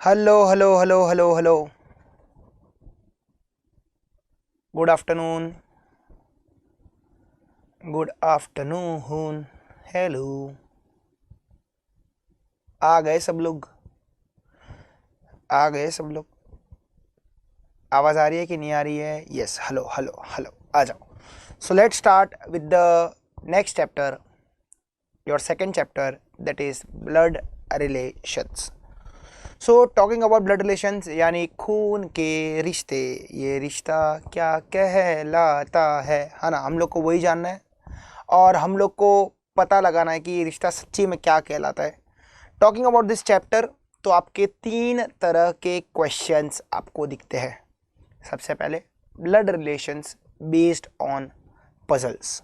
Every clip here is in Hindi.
Hello hello hello hello hello. Good afternoon. Good afternoon. Hello. आ गए सब लोग? आ गए सब लोग? आवाज़ आ रही है कि नहीं आ रही है? यस, हेलो हेलो हेलो, आ जाओ। So let's start with the next chapter, your second chapter, that is blood relations. So talking about blood relations यानी खून के रिश्ते, ये रिश्ता क्या कहलाता है ना? हम लोग को वही जानना है और हम लोग को पता लगाना है कि ये रिश्ता सच्ची में क्या कहलाता है। टॉकिंग अबाउट दिस चैप्टर, तो आपके 3 तरह के क्वेश्चंस आपको दिखते हैं। सबसे पहले blood relations based on puzzles,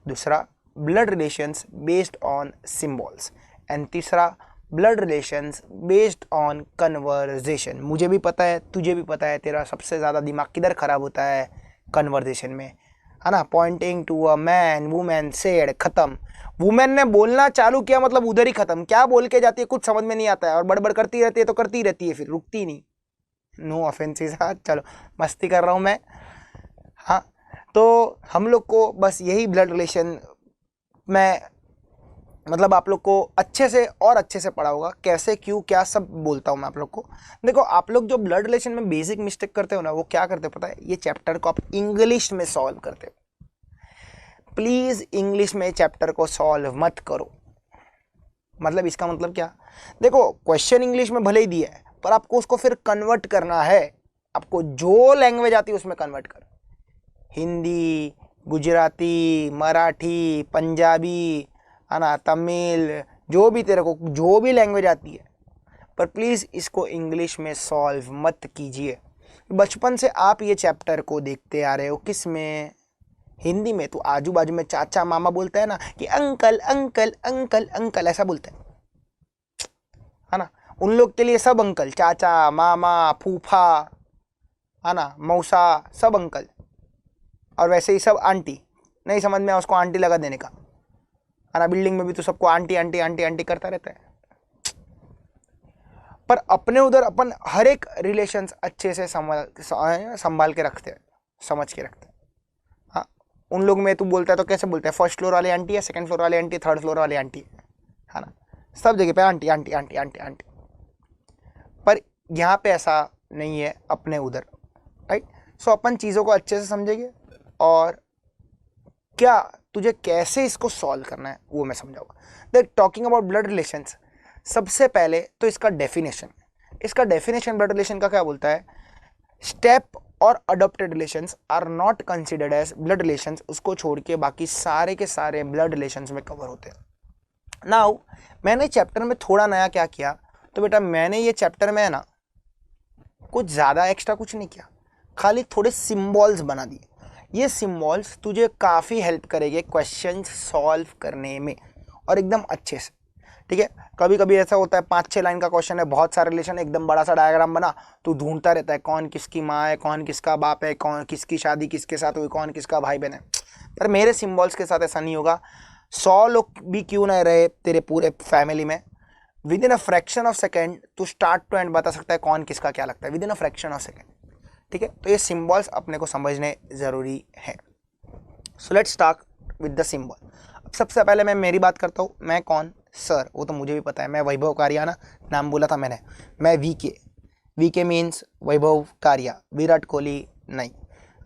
दूसरा blood relations based on symbols, and तीसरा blood relations based on conversation. मुझे भी पता है, तुझे भी पता है, तेरा सबसे ज़्यादा दिमाग किधर खराब होता है? कन्वर्जेशन में, है ना? Pointing to a man, women said, खत्म। वुमेन ने बोलना चालू किया मतलब उधर ही खत्म। क्या बोल के जाती है कुछ समझ में नहीं आता है और बड़बड़ करती रहती है, तो करती रहती है, फिर रुकती नहीं। नो ऑफेंसेस, हाँ चलो, मस्ती कर रहा हूँ मैं। हाँ, तो हम लोग को बस यही ब्लड रिलेशन में, मतलब आप लोग को अच्छे से और अच्छे से पढ़ा होगा, कैसे क्यों क्या सब बोलता हूँ मैं आप लोग को। देखो, आप लोग जो ब्लड रिलेशन में बेसिक मिस्टेक करते हो ना, वो क्या करते हो पता है? ये चैप्टर को आप इंग्लिश में सॉल्व करते हो। प्लीज इंग्लिश में चैप्टर को सॉल्व मत करो। मतलब इसका मतलब क्या? देखो, क्वेश्चन इंग्लिश में भले ही दिया है, पर आपको उसको फिर कन्वर्ट करना है। आपको जो लैंग्वेज आती है उसमें कन्वर्ट कर। हिंदी, गुजराती, मराठी, पंजाबी, है ना, तमिल, जो भी तेरे को जो भी लैंग्वेज आती है, पर प्लीज़ इसको इंग्लिश में सॉल्व मत कीजिए। बचपन से आप ये चैप्टर को देखते आ रहे हो, किस में? हिंदी में। तो आजू बाजू में चाचा मामा बोलता है ना कि अंकल अंकल अंकल अंकल, ऐसा बोलते हैं, है ना? उन लोग के लिए सब अंकल, चाचा मामा फूफा, है ना, मौसा, सब अंकल। और वैसे ही सब आंटी। नहीं समझ में आया उसको आंटी लगा देने का, है ना? बिल्डिंग में भी तो सबको आंटी आंटी आंटी आंटी करता रहता है। पर अपने उधर अपन हर एक रिलेशंस अच्छे से संभाल के रखते हैं, समझ के रखते हैं। हाँ, उन लोग में तू बोलता है तो कैसे बोलता है? फर्स्ट फ्लोर वाली आंटी है, सेकंड फ्लोर वाली आंटी, थर्ड फ्लोर वाली आंटी है ना? सब जगह पे aunty aunty aunty aunty aunty. पर यहाँ पे ऐसा नहीं है अपने उधर, राइट? सो अपन चीज़ों को अच्छे से समझेंगे और क्या तुझे कैसे इसको सॉल्व करना है वो मैं समझाऊंगा। देख, टॉकिंग अबाउट ब्लड रिलेशंस, सबसे पहले तो इसका डेफिनेशन ब्लड रिलेशन का क्या बोलता है? स्टेप और adopted relations are not considered as blood relations. उसको छोड़ के बाकी सारे के सारे ब्लड रिलेशंस में कवर होते हैं। नाउ, मैंने चैप्टर में थोड़ा नया क्या किया, तो बेटा मैंने ये चैप्टर में है ना, कुछ ज़्यादा एक्स्ट्रा कुछ नहीं किया, खाली थोड़े सिम्बॉल्स बना दिए। ये सिम्बॉल्स तुझे काफ़ी हेल्प करेंगे क्वेश्चंस सॉल्व करने में, और एकदम अच्छे से, ठीक है? कभी कभी ऐसा होता है 5-6 लाइन का क्वेश्चन है, बहुत सारे रिलेशन, एकदम बड़ा सा डायग्राम बना, तो ढूंढता रहता है कौन किसकी माँ है, कौन किसका बाप है, कौन किसकी शादी किसके साथ हुई, कौन किसका भाई बहन है। पर मेरे सिम्बॉल्स के साथ ऐसा नहीं होगा। 100 लोग भी क्यों नहीं रहे तेरे पूरे फैमिली में, with in a fraction of second तू स्टार्ट टू एंड बता सकता है कौन किसका क्या लगता है, with in a fraction of second, ठीक है? तो ये सिम्बॉल्स अपने को समझने ज़रूरी है। So let's start with the symbol. अब सबसे पहले मैं मेरी बात करता हूँ। मैं कौन? सर, वो तो मुझे भी पता है, मैं वैभव कारिया ना, नाम बोला था मैंने। मैं वी के मीन्स वैभव कारिया, विराट कोहली नहीं,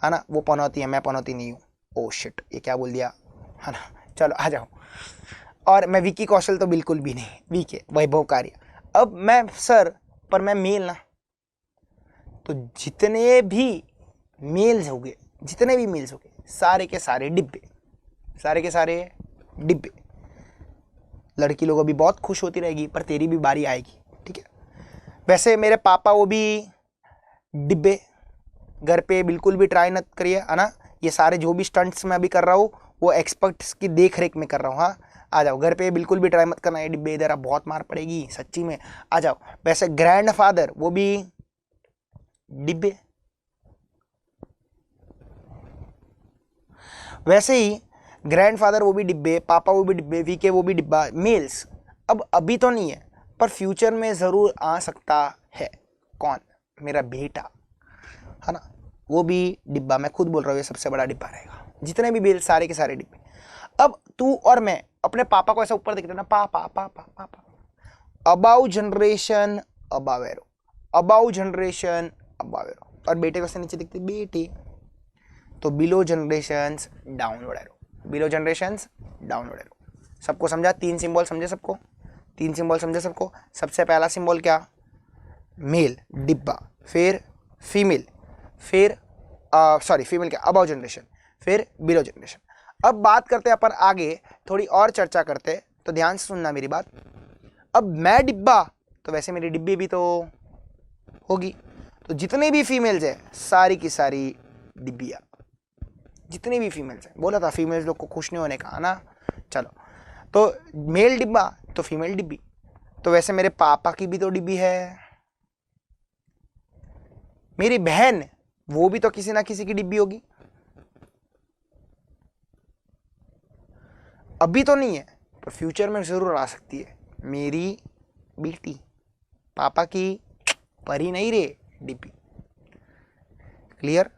है ना? वो पनौती है, मैं पनौती नहीं हूँ। ओ शिट, ये क्या बोल दिया, है ना? चलो आ जाओ। और मैं विकी कौशल तो बिल्कुल भी नहीं, वीके वैभव कारिया। अब मैं सर, पर मैं मेल ना, तो जितने भी मेल्स हो गए, सारे के सारे डिब्बे, सारे के सारे डिब्बे। लड़की लोग अभी बहुत खुश होती रहेगी, पर तेरी भी बारी आएगी, ठीक है? वैसे मेरे पापा वो भी डिब्बे। घर पे बिल्कुल भी ट्राई मत करिए, है ना? ये सारे जो भी स्टंट्स मैं अभी कर रहा हूँ वो एक्सपर्ट्स की देख रेख में कर रहा हूँ। हाँ, आ जाओ, घर पे बिल्कुल भी ट्राई मत करना ये डिब्बे, इधर आप बहुत मार पड़ेगी सच्ची में। आ जाओ। वैसे ग्रैंड फादर वो भी डिब्बे, वैसे ही ग्रैंडफादर वो भी डिब्बे, पापा वो भी डिब्बे, वीके वो भी डिब्बा, मेल्स। अब अभी तो नहीं है, पर फ्यूचर में ज़रूर आ सकता है। कौन? मेरा बेटा, है ना, वो भी डिब्बा, मैं खुद बोल रहा हूँ ये सबसे बड़ा डिब्बा रहेगा, जितने भी बिल सारे के सारे डिब्बे। अब तू और मैं अपने पापा को ऐसा ऊपर देखते ना, पापा पापा पापा, above generation above arrow, above generation above arrow, और बेटे को ऐसे नीचे दिखते बेटी, तो below generations downward arrow, below generations downward arrow. सबको समझा? 3 सिंबल समझे सबको? 3 सिंबल समझे सबको? सबसे पहला सिंबल क्या? मेल डिब्बा, फिर फीमेल, फिर सॉरी फीमेल क्या, अबाउ जनरेशन, फिर बिलो जनरेशन। अब बात करते हैं अपन आगे, थोड़ी और चर्चा करते, तो ध्यान से सुनना मेरी बात। अब मैं डिब्बा, तो वैसे मेरी डिब्बी भी तो होगी, तो जितने भी फीमेल्स है सारी की सारी डिब्बिया, जितने भी फीमेल्स हैं, बोला था फीमेल्स लोग को खुश नहीं होने का, है ना। चलो, तो मेल डिब्बा तो फीमेल डिब्बी, तो वैसे मेरे पापा की भी तो डिब्बी है, मेरी बहन वो भी तो किसी ना किसी की डिब्बी होगी। अभी तो नहीं है पर फ्यूचर में जरूर आ सकती है, मेरी बेटी, पापा की परी नहीं रे डिब्बी। क्लियर?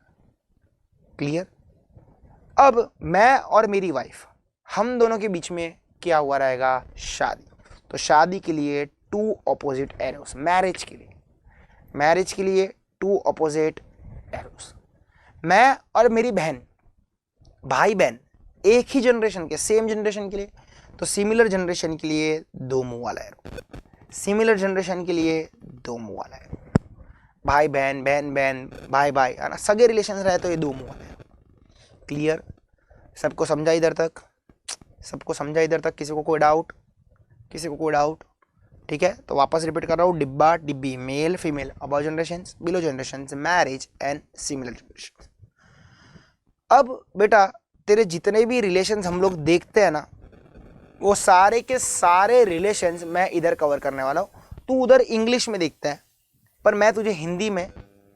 क्लियर? अब मैं और मेरी वाइफ, हम दोनों के बीच में क्या हुआ रहेगा? शादी। तो शादी के लिए 2 ऑपोजिट एरोस, मैरिज के लिए, मैरिज के लिए 2 ऑपोजिट एरोस। मैं और मेरी बहन, भाई बहन एक ही जनरेशन के, सेम जनरेशन के लिए, तो सिमिलर जनरेशन के लिए 2 मुंह वाला एरो, सिमिलर जनरेशन के लिए 2 मुंह वाला एरो। भाई बहन, बहन बहन, भाई भाई, है ना, सगे रिलेशन रहे तो ये 2 मुंह वाला एरो। क्लियर? सबको समझा इधर तक? सबको समझा इधर तक? किसी को कोई डाउट? किसी को कोई डाउट? ठीक है, तो वापस रिपीट कर रहा हूँ, डिब्बा डिब्बी, male female, above generations, below generations, marriage and similar generations. अब बेटा तेरे जितने भी रिलेशंस हम लोग देखते हैं ना, वो सारे के सारे रिलेशंस मैं इधर कवर करने वाला हूँ। तू उधर इंग्लिश में देखता है, पर मैं तुझे हिंदी में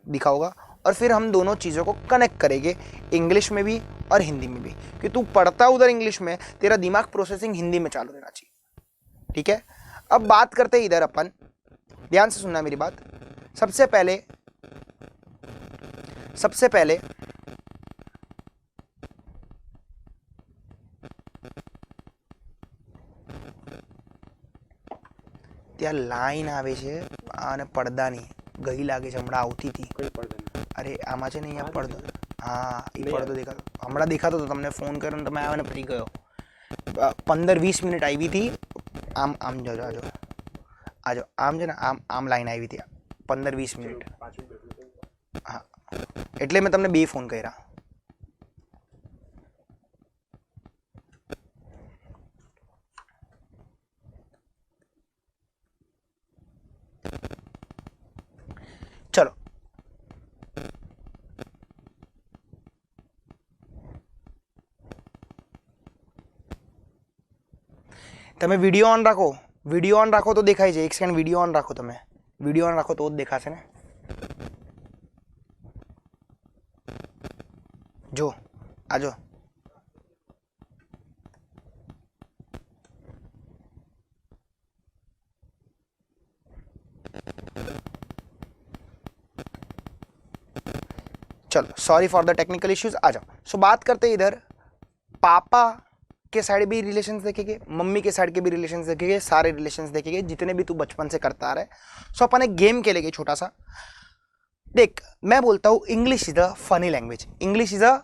दिखाऊंगा, और फिर हम दोनों चीज़ों को कनेक्ट करेंगे, इंग्लिश में भी और हिंदी में भी, कि तू पढ़ता उधर इंग्लिश में, तेरा दिमाग प्रोसेसिंग हिंदी में चालू रहना चाहिए। ठीक है, अब बात करते हैं इधर अपन, ध्यान से सुनना मेरी बात। सबसे पहले ત્યાં લાઈન આવે છે અને પડદા નહીં, ગઈ લાગે છે, હમણાં આવતી હતી, અરે આમાં છે ને અહીંયા પડદો, હા એ પડદો દેખાતો, હમણાં દેખાતો હતો, તમને ફોન કર્યો ને તમે આવ્યો ને ફરી ગયો, 15-20 મિનિટ આવી હતી, આમ આમ જોજો, આજો આજો, આમ છે ને આમ લાઈન આવી હતી 15-20 મિનિટ, હા એટલે મેં તમને 2 ફોન કર્યા। चलो, તમે વિડીયો ઓન રાખો, વિડીયો ઓન રાખો તો દેખાય છે, 1 સેકન્ડ વિડીયો ઓન રાખો, તમે વિડીયો ઓન રાખો તો જ દેખાશે ને। જો આજો, चलो sorry for the technical issues, आ जाओ। सो बात करते हैं इधर पापा के साइड भी रिलेशंस देखेंगे, मम्मी के साइड के भी रिलेशंस देखेंगे, सारे रिलेशंस देखेंगे जितने भी तू बचपन से करता आ रहा है। सो अपन एक गेम खेलेंगे छोटा सा। देख मैं बोलता हूँ English is a funny language, English is a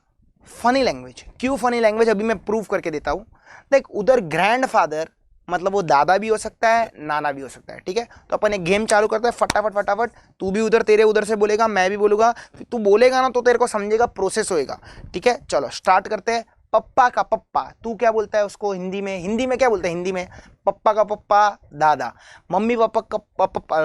funny language. क्यों फनी लैंग्वेज अभी मैं प्रूव करके देता हूँ। देख उधर ग्रैंडफादर मतलब वो दादा भी हो सकता है, नाना भी हो सकता है। ठीक है, तो अपन एक गेम चालू करते हैं फटाफट फटाफट। तू भी उधर तेरे उधर से बोलेगा, मैं भी बोलूँगा, तू बोलेगा ना तो तेरे को समझेगा, प्रोसेस होएगा। ठीक है, चलो स्टार्ट करते हैं। पप्पा का पप्पा, तू क्या बोलता है उसको हिंदी में? हिंदी में क्या बोलता है? हिंदी में पप्पा का पप्पा दादा, मम्मी पापा का पप्पा।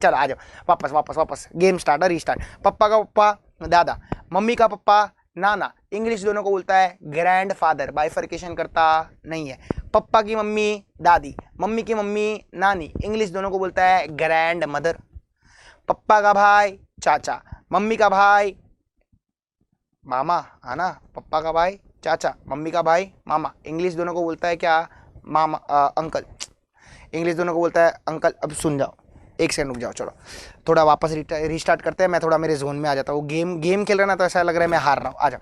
चल आ जाओ, वापस वापस वापस गेम स्टार्ट, रीस्टार्ट। पप्पा का पप्पा दादा, मम्मी का पप्पा नाना। इंग्लिश दोनों को बोलता है ग्रैंड फादर, बाइफर्केशन करता नहीं है। पप्पा की मम्मी दादी, मम्मी की मम्मी नानी। इंग्लिश दोनों को बोलता है ग्रैंड मदर। पप्पा का भाई चाचा, मम्मी का भाई मामा, है ना। पप्पा का भाई चाचा, मम्मी का भाई मामा। इंग्लिश दोनों को बोलता है क्या? मामा अंकल। इंग्लिश दोनों को बोलता है अंकल। अब सुन जाओ, एक सेकंड रुक जाओ, चलो थोड़ा वापस रीस्टार्ट करते हैं। मैं थोड़ा मेरे जोन में आ जाता हूँ। गेम खेल रहा ना तो ऐसा लग रहा है मैं हार रहा हूँ। आ जाओ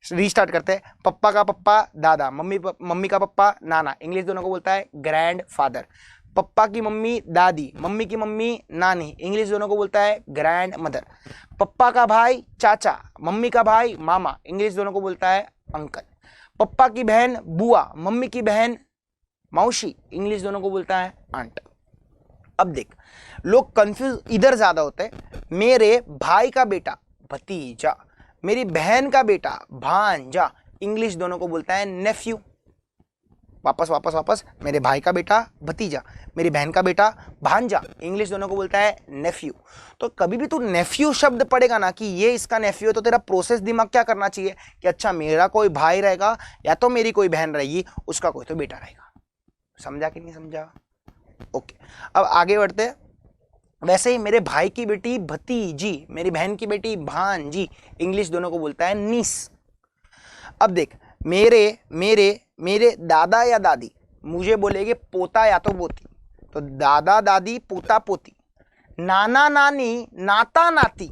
रीस्टार्ट करते हैं। पप्पा का पप्पा दादा, मम्मी का पप्पा नाना, इंग्लिश दोनों को बोलता है ग्रैंड फादर। पप्पा की मम्मी दादी, मम्मी की मम्मी नानी, इंग्लिश दोनों को बोलता है ग्रैंड मदर। पप्पा का भाई चाचा, मम्मी का भाई मामा, इंग्लिश दोनों को बोलता है अंकल। पप्पा की बहन बुआ, मम्मी की बहन मौसी, इंग्लिश दोनों को बोलता है आंट। अब देख, लोग कंफ्यूज इधर ज्यादा होते हैं। मेरे भाई का बेटा भतीजा, मेरी बहन का बेटा भांजा, इंग्लिश दोनों को बोलता है नेफ्यू। वापस वापस वापस, मेरे भाई का बेटा भतीजा, मेरी बहन का बेटा भांजा, इंग्लिश दोनों को बोलता है नेफ्यू। तो कभी भी तू नेफ्यू शब्द पढ़ेगा ना कि ये इसका नेफ्यू है, तो तेरा प्रोसेस दिमाग क्या करना चाहिए कि अच्छा मेरा कोई भाई रहेगा या तो मेरी कोई बहन रहेगी, उसका कोई तो बेटा रहेगा। समझा कि नहीं समझा? ओके, अब आगे बढ़ते हैं। वैसे ही मेरे भाई की बेटी भतीजी, मेरी बहन की बेटी भांजी, इंग्लिश दोनों को बोलता है नीस। अब देख, मेरे मेरे मेरे दादा या दादी मुझे बोलेंगे पोता या तो पोती, तो दादा दादी पोता पोती। नाना नानी नाता नाती,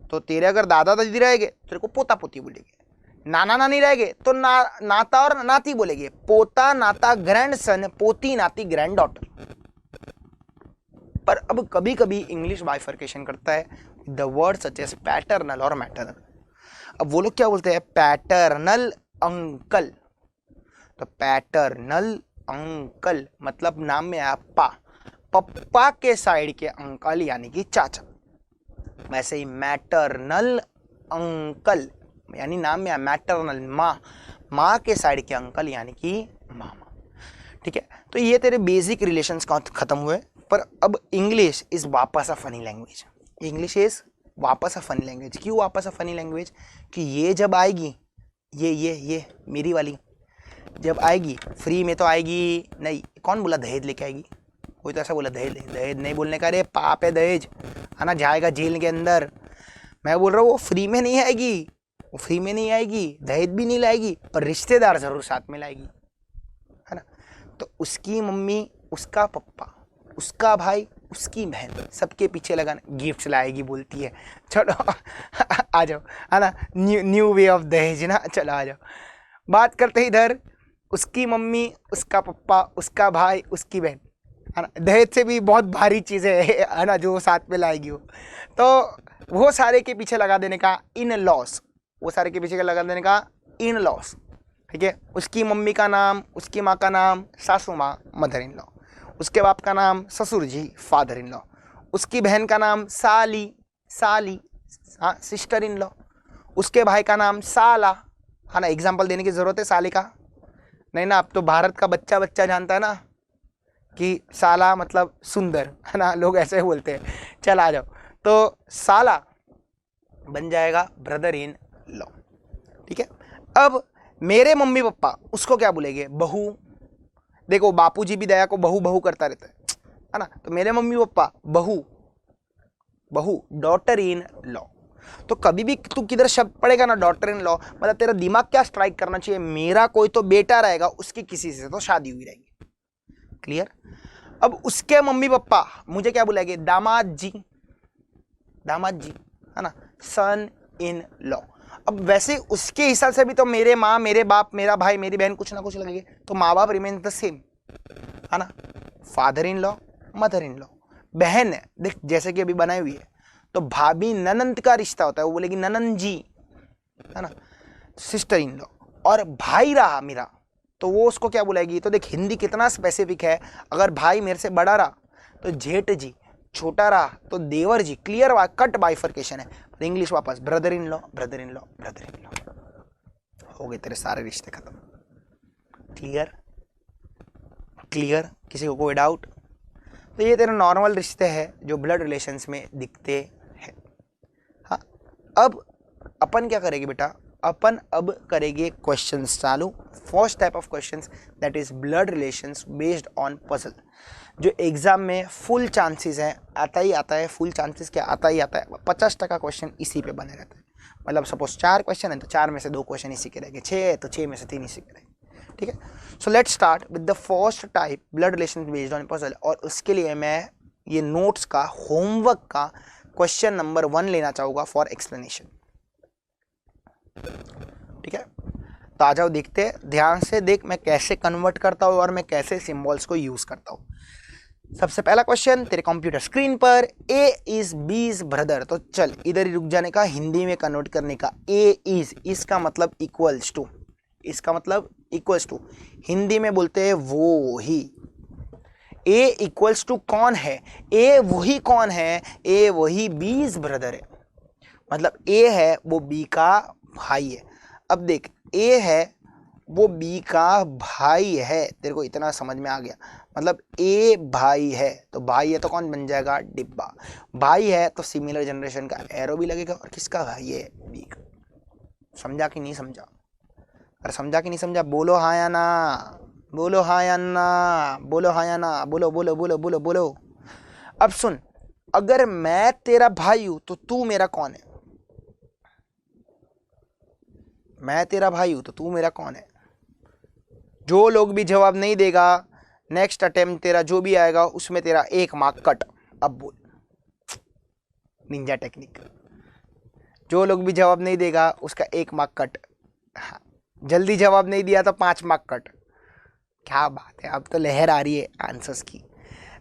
तो तेरे अगर दादा दादी रहेंगे तेरे को पोता पोती बोलेंगे। नाना नानी रहेंगे तो नाता और नाती बोलेंगे। पोता नाता ग्रैंडसन, पोती नाती ग्रैंड डॉटर। पर अब कभी कभी इंग्लिश बाइफर्केशन करता है the word such as paternal और मैटरनल। अब वो लोग क्या बोलते हैं? Paternal uncle. तो पैटर्नल अंकल मतलब नाम में आया पा, पप्पा के साइड के अंकल यानी कि चाचा। वैसे ही मैटरनल अंकल यानी नाम में आया मैटरनल माँ, माँ के साइड के अंकल यानी कि मामा। ठीक है, तो ये तेरे बेसिक रिलेशंस खत्म हुए। पर अब इंग्लिश इज वापस a funny language. English is वापस अ फनी लैंग्वेज। क्यों वापस अ फनी लैंग्वेज? कि ये जब आएगी, ये मेरी वाली जब आएगी फ्री में तो आएगी नहीं। कौन बोला दहेज लेके आएगी? कोई तो ऐसा बोला दहेज दहेज नहीं बोलने का, अरे पाप है दहेज, है ना, जाएगा जेल के अंदर। मैं बोल रहा हूँ वो फ्री में नहीं आएगी, वो फ्री में नहीं आएगी, दहेज भी नहीं लाएगी, पर रिश्तेदार जरूर साथ में लाएगी, है ना। तो उसकी मम्मी, उसका पप्पा, उसका भाई, उसकी बहन, सबके पीछे लगाना गिफ्ट लाएगी बोलती है। चलो आ जाओ, है ना, न्यू वे ऑफ दहेज ना। चलो आ जाओ, बात करते हैं इधर उसकी मम्मी, उसका पप्पा, उसका भाई, उसकी बहन, है ना। दहेज से भी बहुत भारी चीज़ें है ना जो साथ में लाएगी वो, तो वो सारे के पीछे लगा देने का इन लॉस, वो सारे के पीछे लगा देने का इन लॉस। ठीक है, उसकी मम्मी का नाम, उसकी माँ का नाम सासू माँ मदर इन लॉ, उसके बाप का नाम ससुर जी फादर इन लॉ, उसकी बहन का नाम साली साली हाँ सिस्टर इन लॉ, उसके भाई का नाम साला, है ना। एग्जाम्पल देने की ज़रूरत है साले का? नहीं ना, अब तो भारत का बच्चा बच्चा जानता है ना कि साला मतलब सुंदर, है ना, लोग ऐसे बोलते हैं। चल आ जाओ, तो साला बन जाएगा ब्रदर इन लॉ। ठीक है, अब मेरे मम्मी पापा उसको क्या बोलेंगे? बहू। देखो बापूजी भी दया को बहू बहू करता रहता है ना, तो मेरे मम्मी पापा बहू, बहू डॉटर इन लॉ। तो कभी भी तू किधर शब्द पढ़ेगा ना डॉटर इन लॉ, मतलब तेरा दिमाग क्या स्ट्राइक करना चाहिए? मेरा कोई तो बेटा रहेगा, उसकी किसी से तो शादी हुई रहेगी। क्लियर? अब उसके मम्मी पापा मुझे क्या बुलाएंगे? दामाद जी, दामाद जी, है ना, सन इन लॉ। अब वैसे उसके हिसाब से भी तो मेरे माँ, मेरे बाप, मेरा भाई, मेरी बहन कुछ ना कुछ लगेंगे, तो माँ बाप रिमेन द सेम, है ना। Father in law, mother in law. बहन देख जैसे कि अभी बनाई हुई है, तो भाभी ननंद का रिश्ता होता है, वो बोलेगी ननंद जी, है ना, सिस्टर इन लॉ। और भाई रहा मेरा, तो वो उसको क्या बुलाएगी? तो देख हिंदी कितना स्पेसिफिक है। अगर भाई मेरे से बड़ा रहा तो जेठ जी, छोटा रहा तो देवर जी। क्लियर, कट बाइफर्केशन है। इंग्लिश वापस brother in law, brother in law, brother in law. हो गए तेरे सारे रिश्ते खत्म। क्लियर? क्लियर? किसी को कोई डाउट? तो ये तेरे नॉर्मल रिश्ते हैं जो ब्लड रिलेशंस में दिखते हैं। हाँ, अब अपन क्या करेंगे बेटा? अपन अब करेंगे क्वेश्चंस चालू। First type of questions that is blood relations based on puzzle, जो एग्जाम में फुल चांसेस है, आता ही आता है। फुल चांसेस क्या? आता ही आता है। 50% क्वेश्चन इसी पे बने रहते हैं। मतलब सपोज 4 क्वेश्चन है तो 4 में से 2 क्वेश्चन इसी के रहेंगे, 6 है तो 6 में से 3 इसी के रहेंगे। ठीक है, so let's start with the first type blood relation based on puzzle. और उसके लिए मैं ये नोट्स का, होमवर्क का क्वेश्चन नंबर 1 लेना चाहूँगा फॉर एक्सप्लेनेशन। ठीक है, तो आ जाओ देखते हैं, ध्यान से देख मैं कैसे कन्वर्ट करता हूँ और मैं कैसे सिंबल्स को यूज करता हूँ। सबसे पहला क्वेश्चन तेरे कंप्यूटर स्क्रीन पर, ए इज बीज ब्रदर। तो चल इधर ही रुक जाने का, हिंदी में कन्वर्ट करने का। ए इज, इसका मतलब इक्वल्स टू, इसका मतलब इक्वल्स टू, हिंदी में बोलते हैं वो ही। ए इक्वल्स टू कौन है? ए वही कौन है? ए वही बीज ब्रदर है, मतलब ए है वो बी का भाई है। अब देख, ए है वो बी का भाई है, तेरे को इतना समझ में आ गया, मतलब ए भाई है, तो भाई है तो कौन बन जाएगा? डिब्बा। भाई है तो सिमिलर जनरेशन का एरो भी लगेगा, और किसका भाई है? बी का। समझा कि नहीं समझा? अरे समझा कि नहीं समझा? बोलो हाँ या ना, बोलो हाँ या ना, बोलो हाँ या ना, बोलो बोलो बोलो बोलो बोलो। अब सुन, अगर मैं तेरा भाई हूं तो तू मेरा कौन है? मैं तेरा भाई हूं तो तू मेरा कौन है? जो लोग भी जवाब नहीं देगा, नेक्स्ट अटेम्प्ट तेरा जो भी आएगा उसमें तेरा 1 मार्क कट। अब बोल, निंजा टेक्निक। जो लोग भी जवाब नहीं देगा उसका 1 मार्क कट। हाँ, जल्दी जवाब नहीं दिया तो 5 मार्क कट। क्या बात है, अब तो लहर आ रही है आंसर्स की।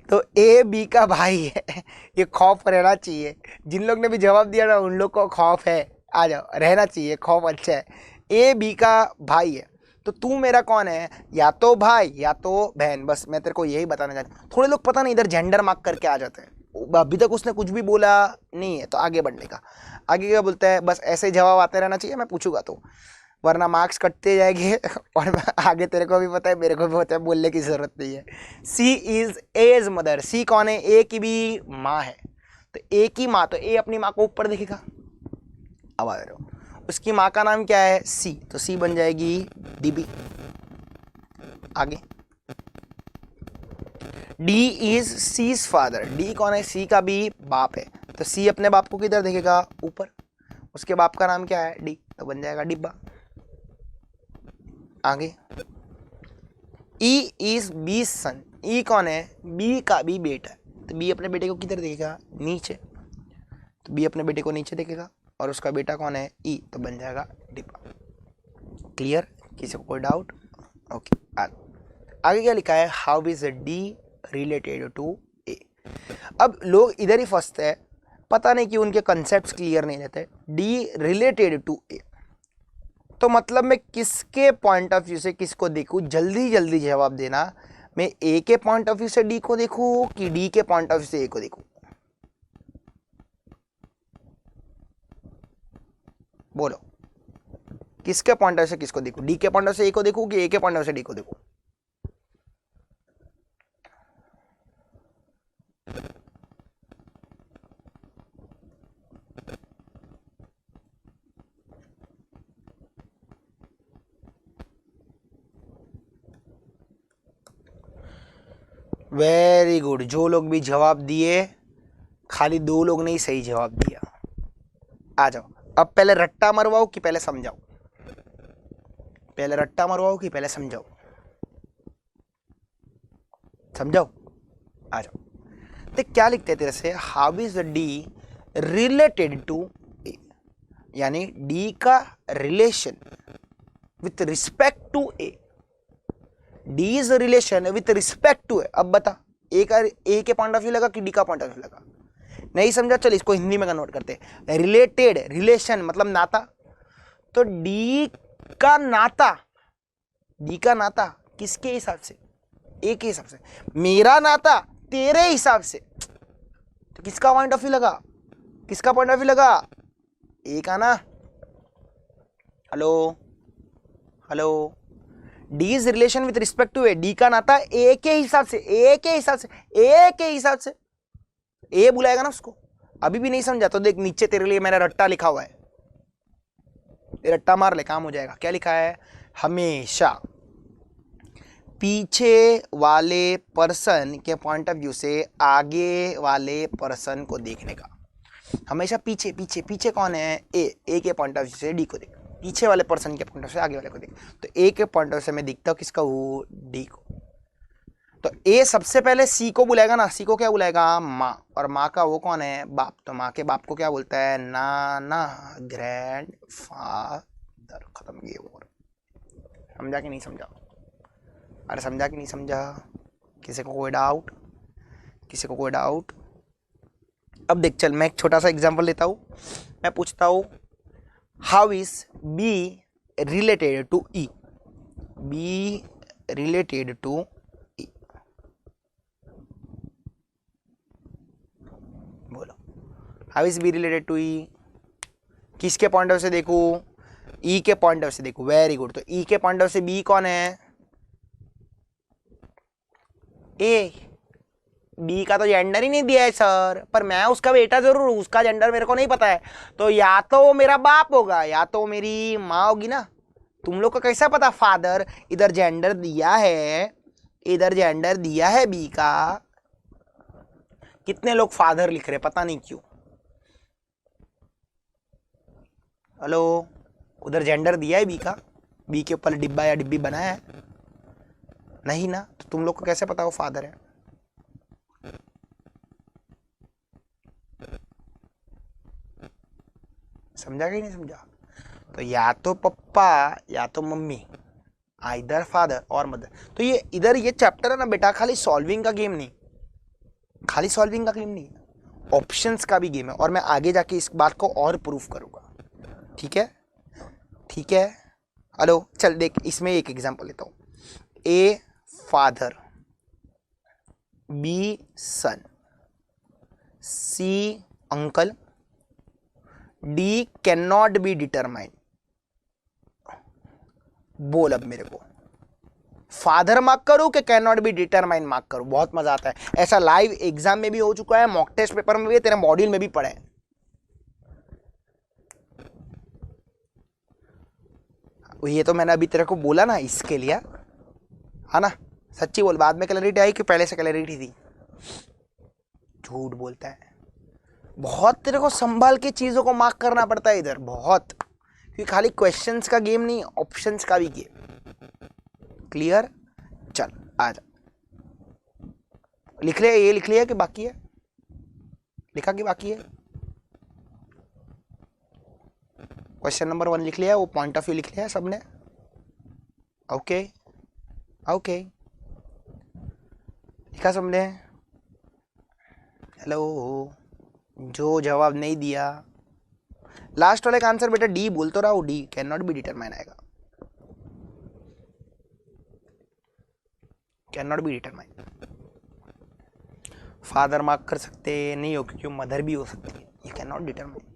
तो ए बी का भाई है, ये खौफ रहना चाहिए। जिन लोग ने भी जवाब दिया ना उन लोग को खौफ है, आ जाओ, रहना चाहिए खौफ, अच्छा है। ए बी का भाई है तो तू मेरा कौन है? या तो भाई या तो बहन, बस मैं तेरे को यही बताना चाहता हूँ। थोड़े लोग पता नहीं इधर जेंडर मार्क करके आ जाते हैं, अभी तक उसने कुछ भी बोला नहीं है तो आगे बढ़ने का। आगे क्या बोलता है? बस ऐसे जवाब आते रहना चाहिए, मैं पूछूंगा तो, वरना मार्क्स कटते जाएंगे। और आगे तेरे को भी पता है, मेरे को भी पता है, बोलने की जरूरत नहीं है। सी इज एज मदर। सी कौन है? ए की भी माँ है, तो ए की माँ, तो ए अपनी माँ को ऊपर देखेगा। अब आ रहे हो, उसकी माँ का नाम क्या है? सी, तो सी बन जाएगी डीबी। आगे, D is C's father. D कौन है? सी का भी बाप है, तो सी अपने बाप को किधर देखेगा? ऊपर। उसके बाप का नाम क्या है? डी, तो बन जाएगा डिब्बा। आगे, ई इज बी सन। ई कौन है? बी का भी बेटा है, तो बी अपने बेटे को किधर देखेगा? नीचे, तो बी अपने बेटे को नीचे देखेगा, और उसका बेटा कौन है? ई, तो बन जाएगा डिब्बा। क्लियर? किसी को कोई डाउट? ओके, आगे क्या लिखा है? How is D related to A. अब लोग इधर ही फंसते हैं, पता नहीं कि उनके कंसेप्ट क्लियर नहीं रहते। डी रिलेटेड टू ए, तो मतलब मैं किसके पॉइंट ऑफ व्यू से किसको देखूं? जल्दी जल्दी जवाब देना। मैं ए के पॉइंट ऑफ व्यू से डी को देखूं कि डी के पॉइंट ऑफ व्यू से ए को देखूं? बोलो, किसके पॉइंट ऑफ व्यू से किसको देखूं? डी के पॉइंट ऑफ व्यू से ए को देखूं कि ए के पॉइंट ऑफ व्यू से डी को देखूं? वेरी गुड, जो लोग भी जवाब दिए, खाली 2 लोग ने ही सही जवाब दिया। आ जाओ, अब पहले रट्टा मरवाओ कि पहले समझाओ? पहले रट्टा मरवाओ कि पहले समझाओ? समझाओ, आ जाओ। तो क्या लिखते हैं तेरे से? How is D related to A, यानी डी का relation with respect to A. D is relation with respect to A. अब बता, ए का ए के पॉइंट ऑफ व्यू लगा कि डी का पॉइंट ऑफ व्यू लगा? नहीं समझा? चल इसको हिंदी में कन्वर्ट करते हैं। रिलेटेड, रिलेशन मतलब नाता, तो डी का नाता, डी का नाता किसके हिसाब से? ए के हिसाब से। मेरा नाता तेरे हिसाब से, तो किसका पॉइंट ऑफ व्यू लगा? किसका पॉइंट ऑफ व्यू लगा? ए का ना। Hello hello, D is relation with respect to A, D का नाता ए के हिसाब से, ए के हिसाब से, ए के हिसाब से। ए बुलाएगा ना उसको। अभी भी नहीं समझा तो देख, नीचे तेरे लिए मैंने रट्टा लिखा हुआ है, रट्टा मार ले, काम हो जाएगा। क्या लिखा है? हमेशा पीछे वाले पर्सन के पॉइंट ऑफ व्यू से आगे वाले पर्सन को देखने का। हमेशा पीछे पीछे पीछे कौन है? ए के पॉइंट ऑफ व्यू से डी को देख, पीछे वाले पर्सन के पॉइंट ऑफ से आगे वाले को देख। तो ए के पॉइंट ऑफ से मैं दिखता हूँ किसका हूँ? डी को। तो ए सबसे पहले सी को बुलाएगा ना, सी को क्या बुलाएगा, माँ, और माँ का वो कौन है, बाप, तो माँ के बाप को क्या बोलता है, नाना, ग्रैंड फादर। खत्म, ये और समझा कि नहीं समझा, अरे समझा कि नहीं समझा, किसी को कोई डाउट, किसी को कोई डाउट। अब देख चल, मैं एक छोटा सा एग्जांपल लेता हूँ, मैं पूछता हूँ how is B related to E, B related to E, बोलो how is B related to E, किसके पॉइंट ऑफ से देखूं, ई के पॉइंट ऑफ से देखूं, वेरी गुड। तो ई के पॉइंट ऑफ से बी कौन है, ए, बी का तो जेंडर ही नहीं दिया है सर, पर मैं उसका बेटा जरूर हूं, उसका जेंडर मेरे को नहीं पता है, तो या तो वो मेरा बाप होगा या तो मेरी माँ होगी ना। तुम लोग को कैसा पता फादर, इधर जेंडर दिया है, इधर जेंडर दिया है बी का, कितने लोग फादर लिख रहे पता नहीं क्यों, हेलो, उधर जेंडर दिया है बी का, बी के ऊपर डिब्बा या डिब्बी बनाया है नहीं ना, तो तुम लोग को कैसे पता वो फादर है। समझा कि नहीं समझा, तो या तो पप्पा या तो मम्मी, आइदर फादर और मदर। तो ये इधर ये चैप्टर है ना बेटा, खाली सॉल्विंग का गेम नहीं, खाली सॉल्विंग का गेम नहीं, ऑप्शंस का भी गेम है, और मैं आगे जाके इस बात को और प्रूफ करूंगा, ठीक है, ठीक है। हेलो चल देख, इसमें एक एग्जांपल लेता हूं, A father, B son, C uncle, D can not be determined. बोल अब मेरे को, फादर मार्क करूं कि can not be determined mark करूं, बहुत मजा आता है ऐसा, लाइव एग्जाम में भी हो चुका है, मॉक टेस्ट पेपर में भी, तेरे मॉड्यूल में भी पढ़ा है। ये तो मैंने अभी तेरे को बोला ना इसके लिए, है ना, सच्ची बोल, बाद में क्लैरिटी आई कि पहले से क्लैरिटी थी, झूठ बोलता है। बहुत तेरे को संभाल के चीजों को मार्क करना पड़ता है इधर, बहुत, क्योंकि खाली क्वेश्चंस का गेम नहीं, ऑप्शंस का भी गेम। क्लियर, चल आ जा, लिख लिया, ये लिख लिया कि बाकी है, लिखा कि बाकी है, क्वेश्चन नंबर 1 लिख लिया, वो पॉइंट ऑफ व्यू लिख लिया सबने, ओके ओके, लिखा सबने, हेलो, जो जवाब नहीं दिया, लास्ट वाले का आंसर बेटा डी बोल तो रहा हूं, D can not be determine आएगा, can not be determine. Father mark कर सकते नहीं हो क्योंकि मदर भी हो सकती है, ये कैन नॉट डिटरमाइन।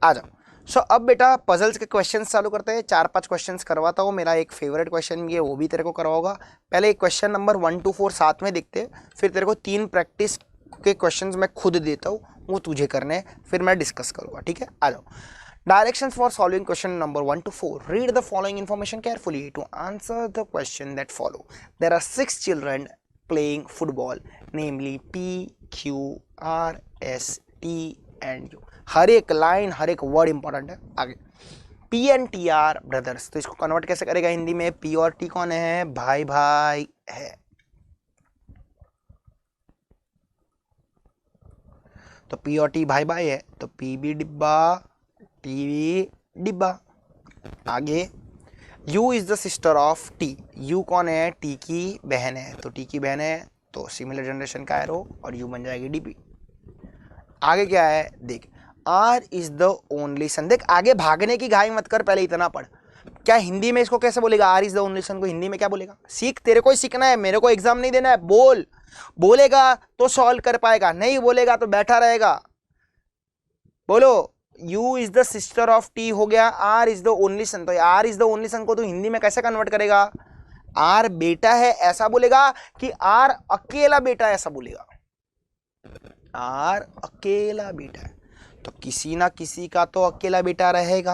आ जाओ, सो अब बेटा पजल्स के क्वेश्चंस चालू करते हैं, 4-5 क्वेश्चंस करवाता हूँ, मेरा एक फेवरेट क्वेश्चन ये वो भी तेरे को करवाऊंगा। पहले एक क्वेश्चन नंबर 1 to 4 साथ में देखते हैं, फिर तेरे को 3 प्रैक्टिस के क्वेश्चंस मैं खुद देता हूँ, वो तुझे करने, फिर मैं डिस्कस करूँगा, ठीक है। आ जाओ, directions for solving question number 1 to 4, read the following information carefully to answer the question that follow. There are 6 children playing football, namely P, Q, R, S, T and U। हर एक लाइन, हर एक वर्ड इंपॉर्टेंट है। आगे, P and T are brothers, तो इसको कन्वर्ट कैसे करेगा हिंदी में, P और T कौन है, भाई भाई है, तो P और T भाई भाई है, तो P भी डिब्बा, T भी डिब्बा। आगे, U is the sister of T, U कौन है, T की बहन है, तो T की बहन है, तो सिमिलर जनरेशन का एरो, और U बन जाएगी DP। आगे क्या है देख, R इज द ओनली सन, देख आगे भागने की घाई मत कर, पहले इतना पढ़, क्या हिंदी में इसको कैसे बोलेगा, R इज द ओनली सन को हिंदी में क्या बोलेगा, सीख, तेरे को ही सीखना है, मेरे को एग्जाम नहीं देना है, बोल, बोलेगा तो सॉल्व कर पाएगा, नहीं बोलेगा तो बैठा रहेगा। बोलो, U is the sister of T हो गया, R इज द ओनली सन, तो R इज द ओनली सन को तो हिंदी में कैसे कन्वर्ट करेगा, R बेटा है ऐसा बोलेगा कि R अकेला बेटा ऐसा बोलेगा, R अकेला बेटा है, तो किसी ना किसी का तो अकेला बेटा रहेगा,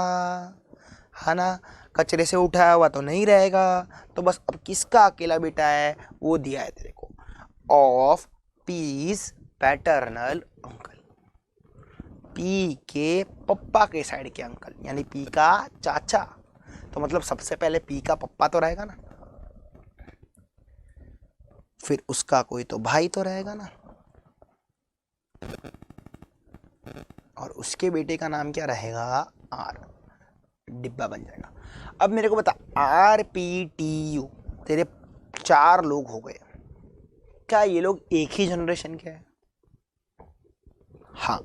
है ना, कचरे से उठाया हुआ तो नहीं रहेगा, तो बस अब किसका अकेला बेटा है वो दिया है तेरे को, of peace paternal uncle, P के पप्पा के साइड के अंकल, यानी पी का चाचा, तो मतलब सबसे पहले पी का पप्पा तो रहेगा ना, फिर उसका कोई तो भाई तो रहेगा ना, और उसके बेटे का नाम क्या रहेगा, आर, डिब्बा बन जाएगा। अब मेरे को बता, RPTU, तेरे 4 लोग हो गए, क्या ये लोग एक ही जनरेशन के हैं? हाँ,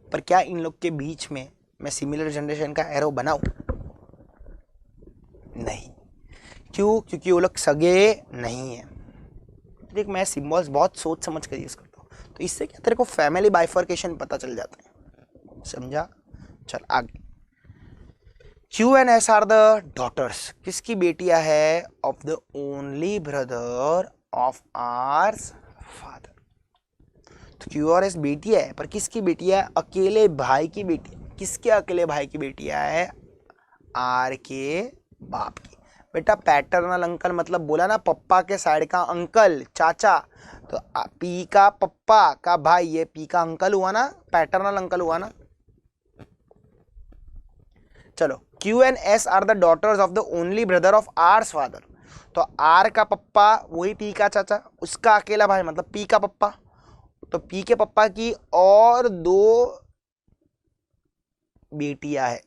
पर क्या इन लोग के बीच में मैं सिमिलर जनरेशन का एरो बनाऊं? नहीं। क्यों? क्योंकि वो लोग सगे नहीं है। देख, मैं सिंबल्स बहुत सोच समझ कर यूज करता हूँ, तो इससे क्या तेरे को फैमिली बाइफर्केशन पता चल जाता है, समझा? चल आगे। Q and S are the daughters, किसकी बेटियां है? Of the only brother of R's father. तो Q और S बेटियां है, पर किसकी बेटियां है? अकेले भाई की बेटी। किसके अकेले भाई की बेटियां है? आर के बाप की। बेटा पैटर्नल अंकल मतलब बोला ना, पप्पा के साइड का अंकल, चाचा। तो पी का पप्पा का भाई, ये पी का अंकल हुआ ना, पैटर्नल अंकल हुआ ना। चलो, Q and S are the daughters of the only brother of R's father. तो आर का पप्पा वही पी का चाचा, उसका अकेला भाई मतलब पी का पप्पा। तो पी के पप्पा की और 2 बेटियां है।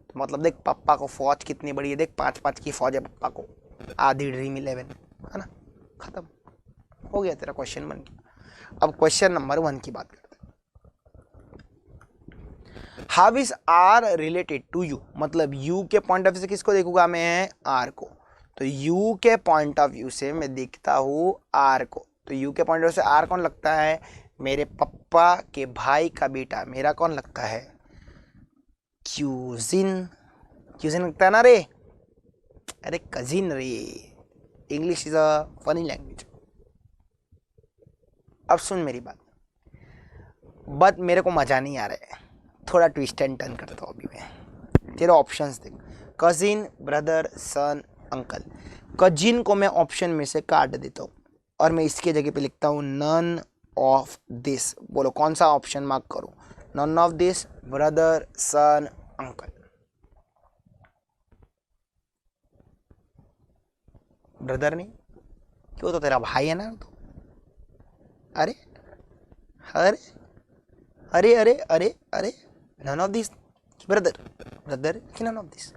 तो मतलब देख, पप्पा को फौज कितनी बड़ी है, देख 5-5 की फौज है पप्पा को, आधी ड्रीम 11 है ना। खत्म हो गया, तेरा क्वेश्चन बन गया। अब क्वेश्चन नंबर 1 की बात करते हैं। How is R related to U, मतलब यू के पॉइंट ऑफ व्यू से किसको देखूंगा मैं? आर को। तो यू के पॉइंट ऑफ व्यू से मैं देखता हूँ आर को। तो यू के पॉइंट ऑफ व्यू से आर कौन लगता है? मेरे पप्पा के भाई का बेटा। मेरा कौन लगता है? क्यूजिन। क्यूजिन लगता है ना रे? अरे कजिन रे, English is a funny language. अब सुन मेरी बात, बट मेरे को मजा नहीं आ रहा है, थोड़ा ट्विस्ट एंड टर्न करता हूँ अभी मैं। तेरे ऑप्शंस देख, cousin, brother, son, uncle. Cousin को मैं ऑप्शन में से काट देता हूँ और मैं इसके जगह पे लिखता हूँ नन ऑफ दिस। बोलो कौन सा ऑप्शन मार्क करूँ? None of this, brother, son, uncle. Brother नहीं, क्यों? तो तेरा भाई है ना तो। अरे अरे अरे अरे अरे अरे, none of this, brother, brother कि नन ऑफ दिस?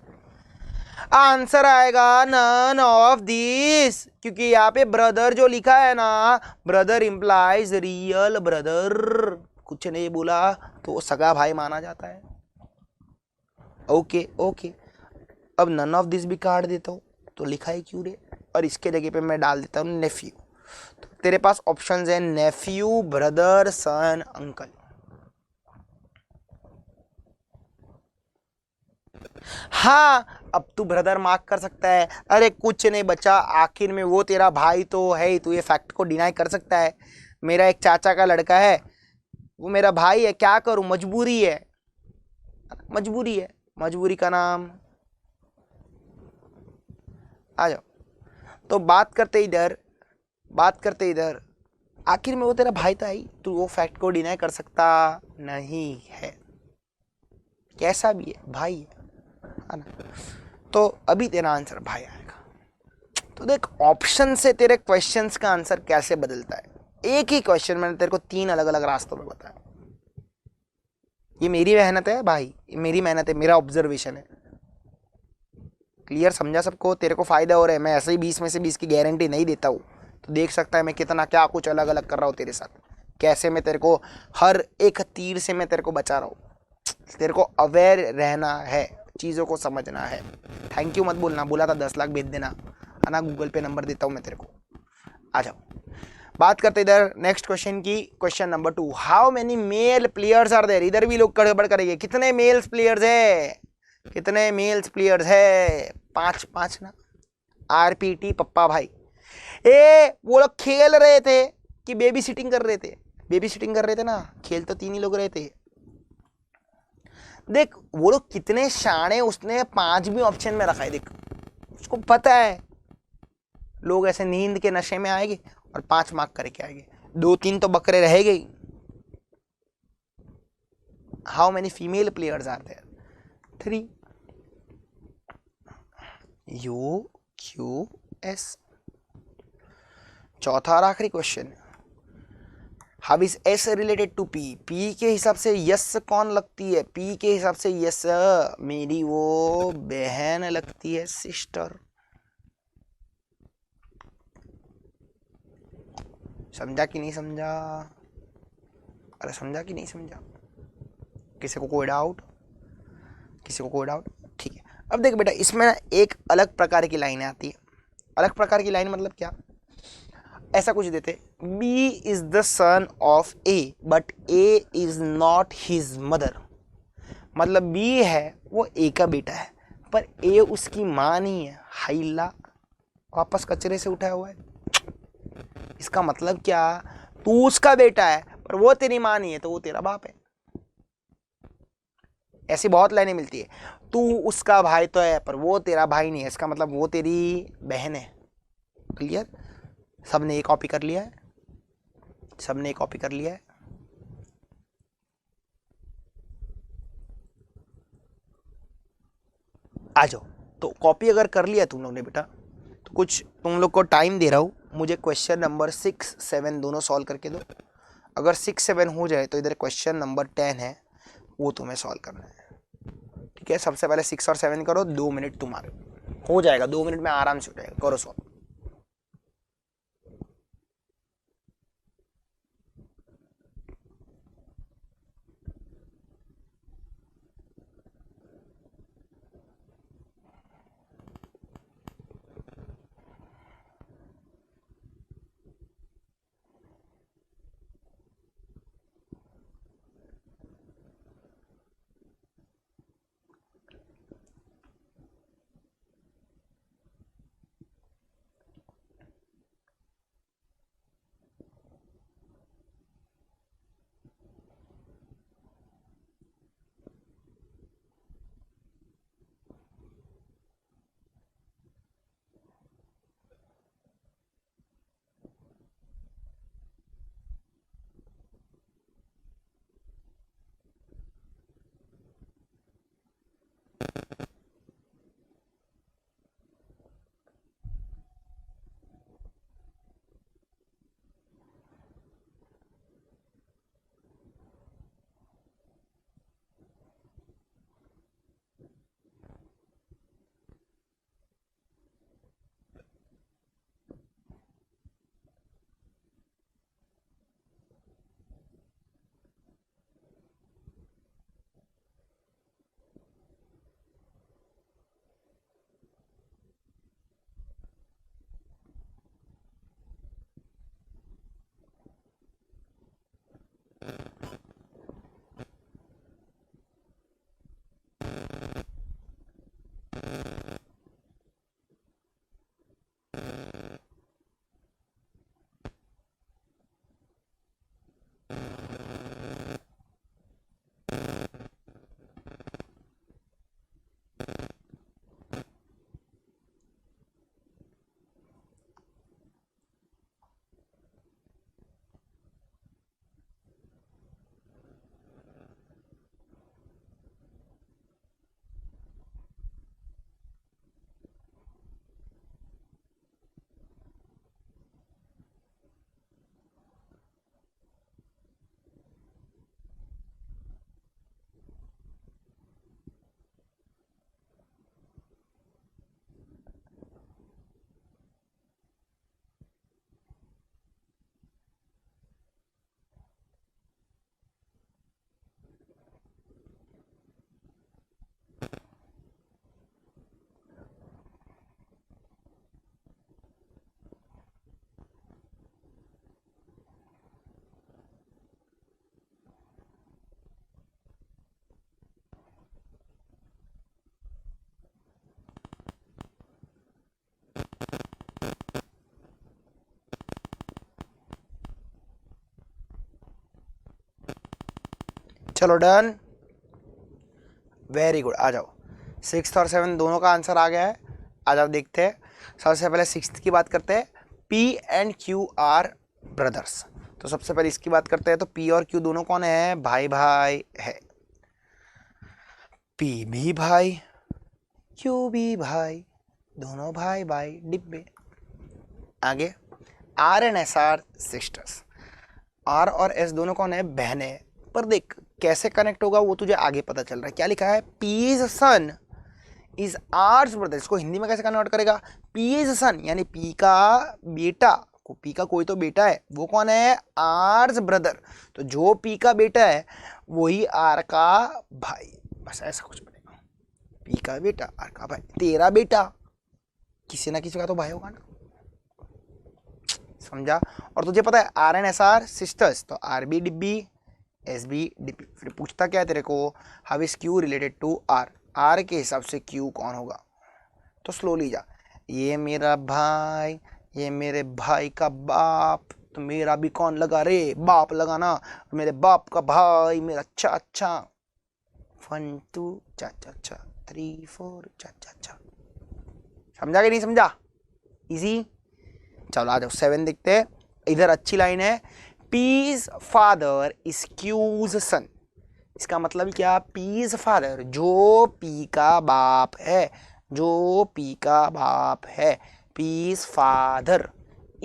आंसर आएगा नन ऑफ दिस, क्योंकि यहाँ पे ब्रदर जो लिखा है ना, ब्रदर इंप्लाइज रियल ब्रदर। कुछ नहीं बोला तो सगा भाई माना जाता है। ओके ओके, अब नन ऑफ दिस भी काट देता हूँ, तो लिखा है क्यों रे? और इसके जगह पे मैं डाल देता हूँ नेफ्यू। तो तेरे पास ऑप्शंस है नेफ्यू, ब्रदर, सन, अंकल। हाँ, अब तू ब्रदर मार्क कर सकता है। अरे कुछ नहीं बच्चा, आखिर में वो तेरा भाई तो है ही, तू ये फैक्ट को डिनाई कर सकता है। मेरा एक चाचा का लड़का है, वो मेरा भाई है, क्या करूं, मजबूरी है, मजबूरी है। मजबूरी का नाम, आ जाओ। तो बात करते इधर, आखिर में वो तेरा भाई तो है ही, तू वो फैक्ट को डिनाई कर सकता नहीं है। कैसा भी है, भाई है ना। तो अभी तेरा आंसर भाई आएगा। तो देख, ऑप्शन से तेरे क्वेश्चंस का आंसर कैसे बदलता है। एक ही क्वेश्चन मैंने तेरे को 3 अलग अलग रास्तों में बताया। ये मेरी मेहनत है भाई, मेरी मेहनत है, मेरा ऑब्जर्वेशन है। क्लियर समझा सबको? तेरे को फायदा हो रहा है, मैं ऐसे ही 20 में से 20 की गारंटी नहीं देता हूँ। तो देख सकता है मैं कितना क्या कुछ अलग अलग कर रहा हूँ तेरे साथ, कैसे मैं तेरे को हर एक तीर से मैं तेरे को बचा रहा हूँ। तेरे को अवेयर रहना है, चीज़ों को समझना है। थैंक यू मत बोलना, बोला था 10 लाख भेज देना, है ना, गूगल पे नंबर देता हूँ मैं तेरे को। आ जाओ, बात करते इधर नेक्स्ट क्वेश्चन की। Question number 2, how many male players are there. इधर भी लोग गड़बड़ करेंगे, कितने मेल्स प्लेयर्स है, कितने मेल्स प्लेयर्स है? 5 ना। RPT पप्पा भाई। वो लोग खेल रहे थे कि बेबी सिटिंग कर रहे थे? बेबी सिटिंग कर रहे थे ना, खेल तो 3 ही लोग रहे थे। देख वो लोग कितने शाणे, उसने 5 भी ऑप्शन में रखा है। देख उसको पता है लोग ऐसे नींद के नशे में आएंगे और 5 मार्क करके आएंगे, 2-3 तो बकरे रहेंगे ही। How many female players are there? 3। U Q S। चौथा और आखिरी question, how is S related to P? P के हिसाब से यस कौन लगती है? पी के हिसाब से यस मेरी वो बहन लगती है, सिस्टर। समझा कि नहीं समझा? अरे समझा कि नहीं समझा? किसी को कोई डाउट? किसी को कोई डाउट? ठीक है, अब देख बेटा, इसमें ना एक अलग प्रकार की लाइनें आती है। अलग प्रकार की लाइन मतलब क्या? ऐसा कुछ देते, B is the son of A but A is not his mother. मतलब बी है वो ए का बेटा है पर ए उसकी माँ नहीं है। हाइला, वापस कचरे से उठाया हुआ है। इसका मतलब क्या? तू उसका बेटा है पर वो तेरी माँ नहीं है तो वो तेरा बाप है। ऐसी बहुत लाइनें मिलती है। तू उसका भाई तो है पर वो तेरा भाई नहीं है, इसका मतलब वो तेरी बहन है। क्लियर? सबने ये कॉपी कर लिया है? सबने ये कॉपी कर लिया है? आ जाओ। तो कॉपी अगर कर लिया तुम लोग ने बेटा, तो कुछ तुम लोग को टाइम दे रहा हूँ, मुझे क्वेश्चन नंबर 6, 7 दोनों सॉल्व करके दो। अगर 6, 7 हो जाए तो इधर क्वेश्चन नंबर 10 है, वो तुम्हें सॉल्व करना है। ठीक है, सबसे पहले 6 और 7 करो, 2 मिनट तुम्हारे हो जाएगा, 2 मिनट में आराम से हो जाएगा। करो सॉल्व। चलो डन, वेरी गुड। आ जाओ, 6 और 7 दोनों का आंसर आ गया है। आ जाओ देखते हैं। सबसे पहले 6 की बात करते हैं। P and Q R brothers. तो सबसे पहले इसकी बात करते हैं। तो पी और क्यू दोनों कौन है? भाई भाई है। पी भी भाई, क्यू भी भाई, दोनों भाई भाई डिब्बे। आगे R and S are sisters. R और एस दोनों कौन है? बहन है। पर देख कैसे कनेक्ट होगा वो तुझे आगे पता चल रहा है। क्या लिखा है? P's son is R's brother. इसको हिंदी में कैसे कन्वर्ट करेगा? पी इज सन यानी पी का बेटा, को पी का कोई तो बेटा है, वो कौन है? R's brother. तो जो पी का बेटा है वही आर का भाई। बस ऐसा कुछ बनेगा। पी का बेटा, आर का भाई। तेरा बेटा किसी ना किसी का तो भाई होगा ना, समझा? और तुझे पता है R and S are sisters, तो आर बी डिब्बी, एस बी डिब्बी। फिर पूछता क्या है तेरे को? How is Q related to R? R के हिसाब से क्यू कौन होगा? तो स्लोली जा। ये मेरा भाई, ये मेरे भाई का बाप, तो मेरा भी कौन लगा रे? बाप लगाना। मेरे बाप का भाई मेरा चाचा। 1 2 चाचा 3 4 चाचा। समझा कि नहीं समझा? इजी। चलो आ जाओ 7 देखते हैं। इधर अच्छी लाइन है, पीज फादर इज क्यूज सन। इसका मतलब क्या? पीज फादर, जो पी का बाप है, जो पी का बाप है, पीज फादर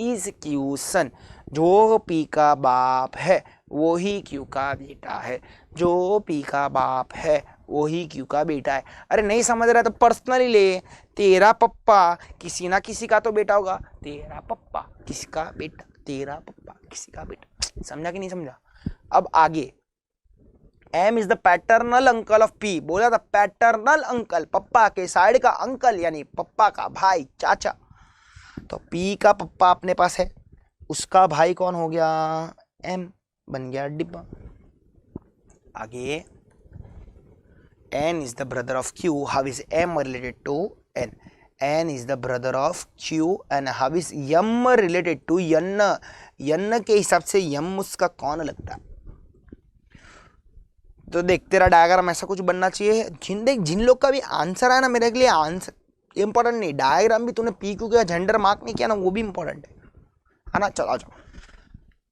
इज क्यू सन, जो पी का बाप है वो ही क्यू का बेटा है, जो पी का बाप है वो ही क्यू का बेटा है। अरे नहीं समझ रहा तो पर्सनली ले। तेरा पप्पा किसी ना किसी का तो बेटा होगा। तेरा पप्पा किसका बेटा? तेरा पप्पा किसी का बेटा। समझा कि नहीं समझा? अब आगे, M is the paternal uncle of P. बोला था पैटर्नल अंकल, पप्पा के साइड का अंकल यानी पप्पा का भाई, चाचा। तो पी का पप्पा अपने पास है, उसका भाई कौन हो गया? एम। बन गया डिब्बा। आगे, N is the brother of Q, how is M related to N? N is the brother of Q and how is M related to N? N के हिसाब से यम उसका कौन लगता है? तो देख तेरा डायग्राम ऐसा कुछ बनना चाहिए। जिन लोग का भी आंसर है ना, मेरे के लिए आंसर इंपॉर्टेंट नहीं, डायग्राम भी तूने पी क्यू का जेंडर मार्क नहीं किया ना, वो भी इंपॉर्टेंट है ना? चलो आ जाओ।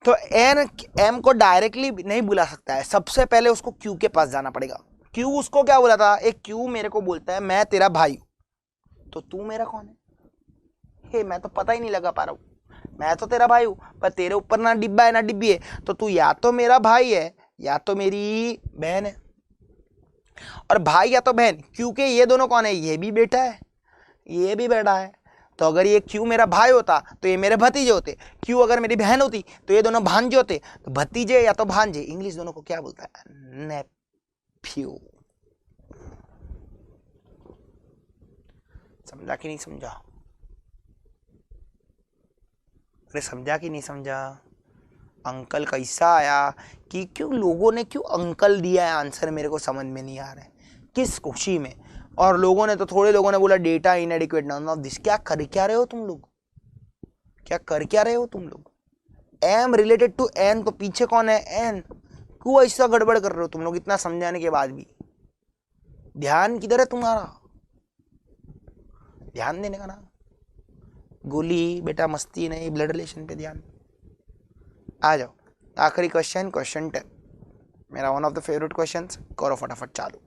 तो एन एम को डायरेक्टली नहीं बुला सकता है, सबसे पहले उसको क्यू के पास जाना पड़ेगा। क्यू उसको क्या बोला था? एक क्यू मेरे को बोलता है मैं तेरा भाई हूं, तो तू मेरा कौन है? हे मैं तो पता ही नहीं लगा पा रहा हूं। मैं तो तेरा भाई हूं, पर तेरे ऊपर ना डिब्बा है ना डिब्बी है, तो तू या तो मेरा भाई है या तो मेरी बहन है। और भाई या तो बहन, क्योंकि ये दोनों कौन है? ये भी बेटा है, ये भी बेटा है। तो अगर ये क्यू मेरा भाई होता तो ये मेरे भतीजे होते, क्यू अगर मेरी बहन होती तो ये दोनों भांजे होते। तो भतीजे या तो भांजे, इंग्लिश दोनों को क्या बोलता है? नेफ्यू। समझा कि नहीं समझा? अरे समझा कि नहीं समझा? अंकल कैसा आया कि क्यों लोगों ने क्यों अंकल दिया है आंसर, मेरे को समझ में नहीं आ रहा है किस खुशी में। और लोगों ने तो, थोड़े लोगों ने बोला data inadequate, none of this. क्या कर क्या रहे हो तुम लोग? क्या कर क्या रहे हो तुम लोग? एम रिलेटेड टू एन, तो पीछे कौन है? एन। क्यों ऐसा गड़बड़ कर रहे हो तुम लोग इतना समझाने के बाद भी? ध्यान किधर है तुम्हारा? ध्यान देने का ना, गोली बेटा मस्ती नहीं, ब्लड रिलेशन पे ध्यान। आ जाओ आखिरी क्वेश्चन, क्वेश्चन 10, मेरा one of the favourite questions. करो फटाफट चालू।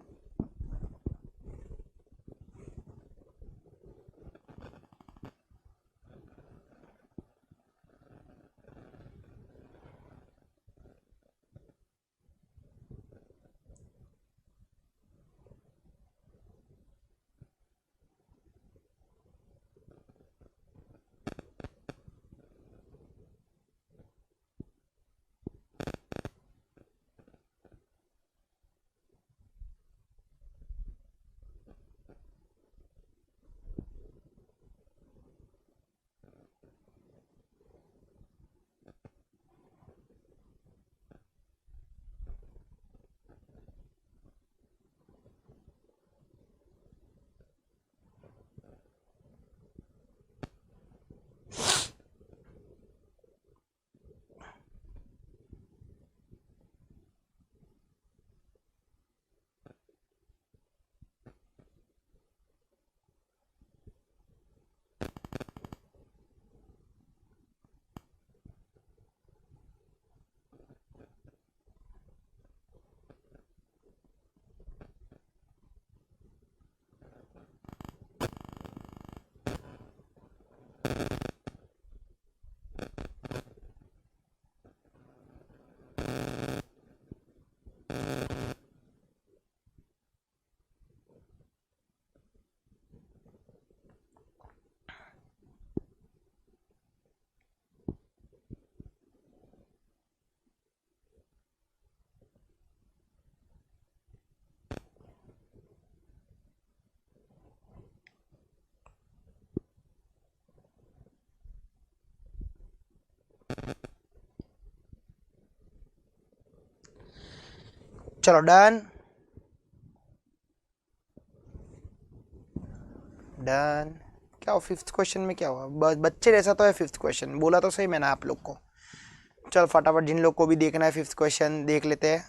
चलो डन डन। क्या हो फिफ्थ क्वेश्चन में क्या हुआ? बस बच्चे जैसा तो है फिफ्थ क्वेश्चन, बोला तो सही मैंने आप लोग को। चल फटाफट जिन लोग को भी देखना है फिफ्थ क्वेश्चन देख लेते हैं।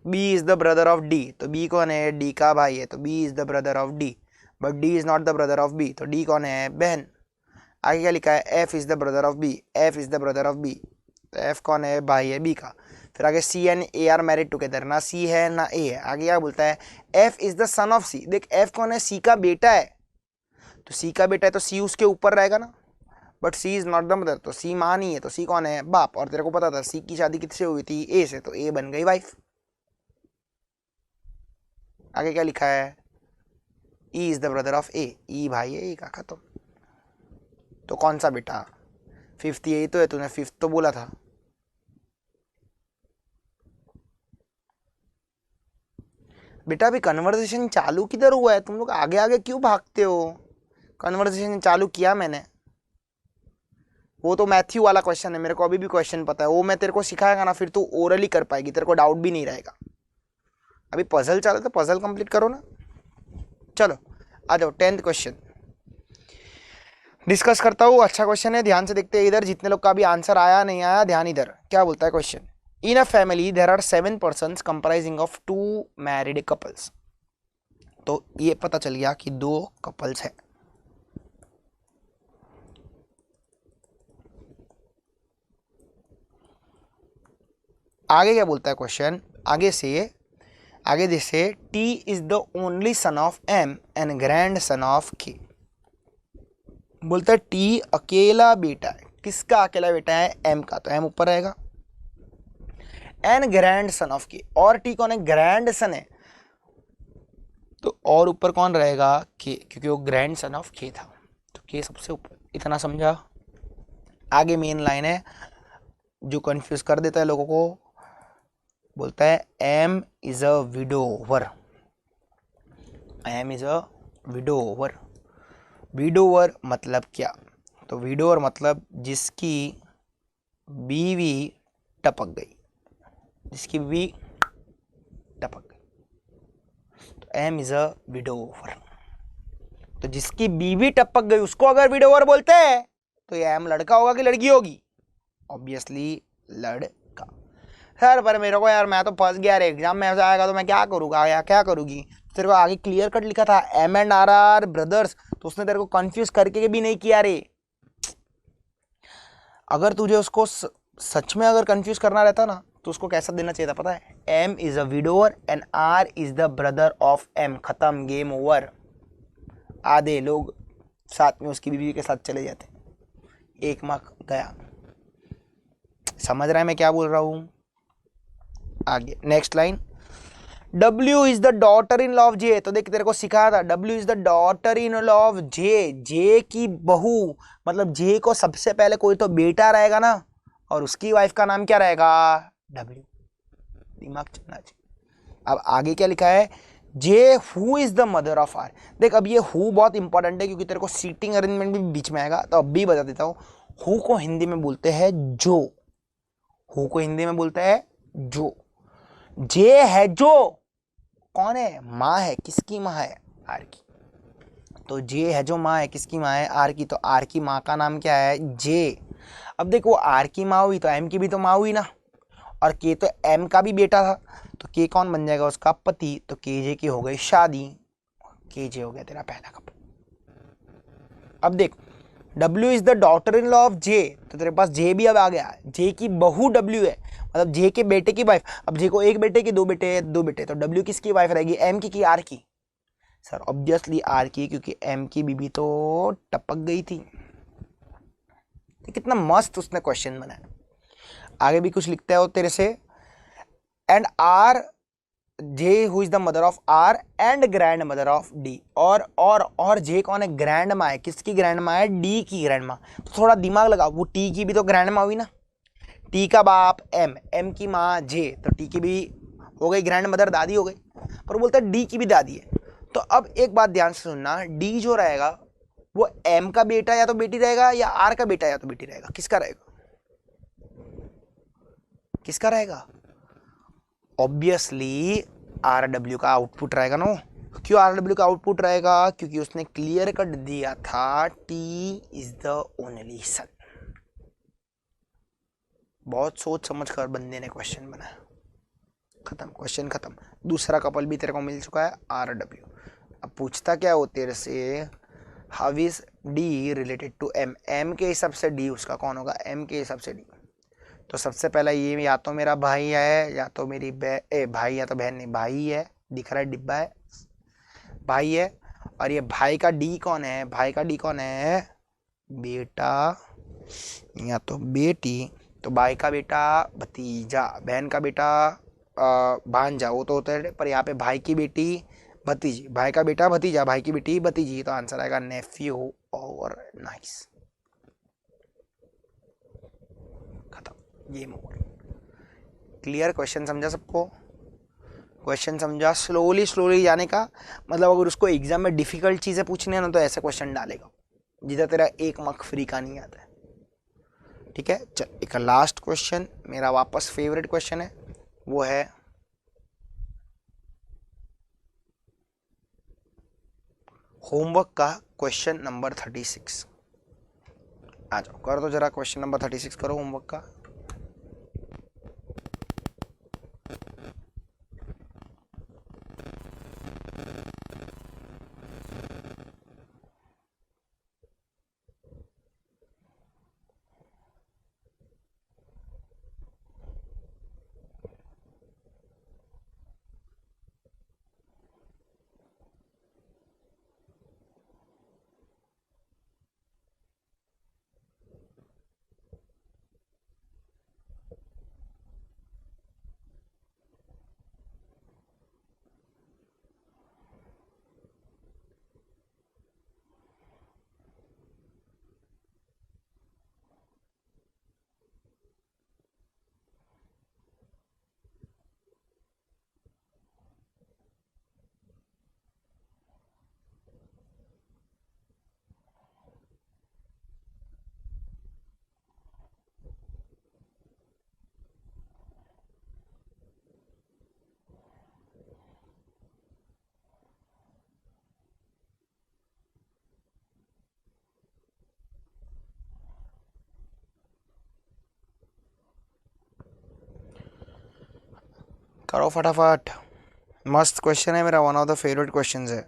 B is the brother of D, तो बी कौन है? डी का भाई है, तो B is the brother of D, but D is not the brother of B, तो डी कौन है? बहन। आगे क्या लिखा है? F is the brother of B, F is the brother of B, तो एफ कौन है? भाई है बी का। फिर आगे C and A are married together, ना सी है ना ए है। आगे क्या बोलता है? F is the son of C, देख एफ कौन है? सी का बेटा है, तो सी का बेटा है तो सी उसके ऊपर रहेगा ना, but C is not the mother, तो सी माँ नहीं है, तो सी कौन है? बाप। और तेरे को पता था सी की शादी किससे हुई थी? ए से, तो ए बन गई वाइफ। आगे क्या लिखा है? E is the brother of A, E भाई है ए का, खत्म। तो कौन सा बेटा? फिफ्थ यही तो है, तूने फिफ्थ तो बोला था। बेटा अभी कन्वर्सेशन चालू किधर हुआ है? तुम लोग आगे आगे क्यों भागते हो? कन्वर्सेशन चालू किया मैंने। वो तो मैथ्यू वाला क्वेश्चन है, मेरे को अभी भी क्वेश्चन पता है, वो मैं तेरे को सिखाएगा ना, फिर तू ओरली कर पाएगी, तेरे को डाउट भी नहीं रहेगा। अभी पजल चालू, तो पजल कंप्लीट करो ना। चलो आ जाओ 10th क्वेश्चन डिस्कस करता हूँ। अच्छा क्वेश्चन है, ध्यान से देखते हैं इधर, जितने लोग का भी आंसर आया नहीं आया ध्यान इधर। क्या बोलता है question? In a family there are 7 persons comprising of 2 married couples. तो ये पता चल गया कि 2 कपल्स है। आगे क्या बोलता है क्वेश्चन? आगे जैसे T is the only son of M and grandson of K. बोलता है टी अकेला बेटा है, किसका अकेला बेटा है? एम का, तो एम ऊपर रहेगा। एंड ग्रैंड सन ऑफ के, और टी कौन है? ग्रैंड सन है, तो और ऊपर कौन रहेगा? के, क्योंकि वो ग्रैंड सन ऑफ के था, तो के सबसे ऊपर। इतना समझा? आगे मेन लाइन है जो कंफ्यूज कर देता है लोगों को। बोलता है M is a widower, M is a widower. Widower मतलब क्या? तो विडोवर मतलब जिसकी बीवी टपक गई, जिसकी बीवी टपक गई, तो एम इज अ विडोवर। तो जिसकी बीवी टपक गई उसको अगर विडोवर बोलते हैं तो ये एम लड़का होगा कि लड़की होगी? ऑब्वियसली लड़का। सर पर मेरे को यार, मैं तो फंस गया रे, एग्जाम में ऐसा आएगा तो मैं क्या करूँगा या क्या करूँगी? तेरे को आगे क्लियर कट लिखा था M and R are brothers, तो उसने तेरे को कंफ्यूज करके भी नहीं किया रे। अगर तुझे उसको सच में अगर कंफ्यूज करना रहता ना तो उसको कैसा देना चाहिए था पता है? M is a widower and R is the brother of M, खत्म, गेम ओवर। आधे लोग साथ में उसकी बीवी के साथ चले जाते, 1 मार्क गया। समझ रहा है मैं क्या बोल रहा हूं? आगे next line, W is the daughter in law of J. तो देख तेरे को सिखाया था W is the daughter in law of J, J की बहू, मतलब जे को सबसे पहले कोई तो बेटा रहेगा ना, और उसकी वाइफ का नाम क्या रहेगा? W। दिमाग चलना चाहिए। अब आगे क्या लिखा है? J who is the mother of R. देख अब ये हु बहुत इंपॉर्टेंट है क्योंकि तेरे को सीटिंग अरेंजमेंट भी बीच में आएगा, तो अब भी बता देता हूँ। हु को हिंदी में बोलते हैं जो, हु को हिंदी में बोलते हैं जो। जे है जो, कौन है? माँ है, किसकी माँ है? आर की। तो जे है जो माँ है, किसकी माँ है? आर की। तो आर की माँ का नाम क्या है? जे। अब देखो आर की माँ हुई तो एम की भी तो माँ हुई ना, और के तो एम का भी बेटा था, तो के कौन बन जाएगा? उसका पति। तो के जे की हो गई शादी, के जे हो गया तेरा पहला कपल। अब देख W is the daughter in law of J, तो तेरे पास जे भी अब आ गया। जे की बहू W है, मतलब जे के बेटे की वाइफ। अब जे को एक बेटे की, 2 बेटे, 2 बेटे, तो W किसकी वाइफ रहेगी? एम की आर की? सर ऑब्वियसली आर की, क्योंकि एम की बीबी तो टपक गई थी। कितना मस्त उसने क्वेश्चन बनाया। आगे भी कुछ लिखता है वो तेरे से, and R J who is the mother of R and grandmother of D. और जे कौन है? ग्रैंड माँ है, किसकी ग्रैंड माँ है? डी की ग्रैंड माँ। तो थोड़ा दिमाग लगाओ, वो टी की भी तो ग्रैंड माँ हुई ना, टी का बाप एम, एम की माँ जे, तो टी की भी हो गई ग्रैंड मदर, दादी हो गई। पर बोलता है डी की भी दादी है। तो अब एक बात ध्यान से सुनना, डी जो रहेगा वो एम का बेटा या तो बेटी रहेगा, या आर का बेटा या तो बेटी रहेगा। किसका रहेगा? किसका रहेगा? ऑब्वियसली RW का आउटपुट रहेगा ना। क्यों RW का आउटपुट रहेगा? क्योंकि उसने क्लियर कट दिया था T इज द ओनली सन। बहुत सोच समझ कर बंदे ने क्वेश्चन बनाया। खत्म, क्वेश्चन खत्म। दूसरा कपल भी तेरे को मिल चुका है RW। अब पूछता क्या हो तेरे से, how is D related to M? M के हिसाब से D उसका कौन होगा? M के हिसाब से D। तो सबसे पहला ये या तो मेरा भाई है या तो मेरी भाई या तो बहन नहीं, भाई है, दिख रहा है डिब्बा है, भाई है। और ये भाई का D कौन है? भाई का D कौन है? बेटा या तो बेटी। तो भाई का बेटा भतीजा, बहन का बेटा भांजा, वो तो होता है। पर यहाँ पे भाई की बेटी भतीजी, भाई का बेटा भतीजा, भाई की बेटी भतीजी। तो आंसर आएगा नेफ्यू और नाइस। खत्म, ये मोर। क्लियर? क्वेश्चन समझा सबको? क्वेश्चन समझा? स्लोली स्लोली जाने का मतलब, अगर उसको एग्जाम में डिफिकल्ट चीजें पूछनी है ना तो ऐसे क्वेश्चन डालेगा जिधर तेरा 1 मार्क फ्री का नहीं आता है। ठीक है, चल एक लास्ट क्वेश्चन मेरा वापस फेवरेट क्वेश्चन है, वो है होमवर्क का क्वेश्चन नंबर 36। आ जाओ, कर दो जरा क्वेश्चन नंबर 36 करो होमवर्क का। करो फटाफट, मस्त क्वेश्चन है मेरा, one of the favourite question है।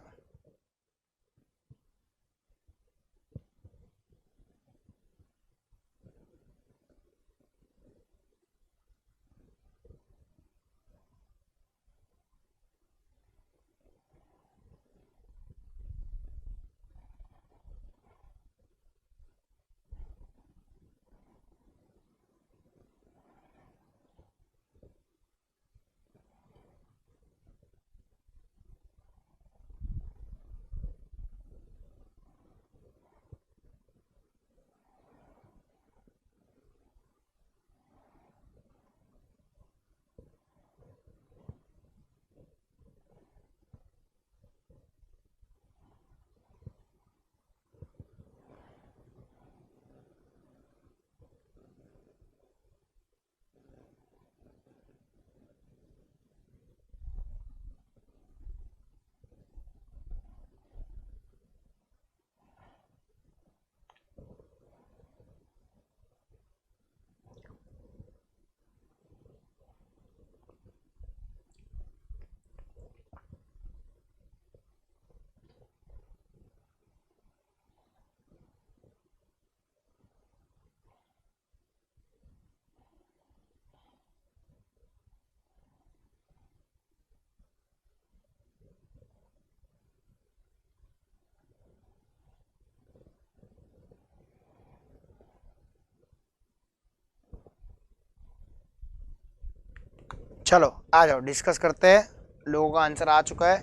चलो आ जाओ डिस्कस करते हैं। लोगों का आंसर आ चुका है,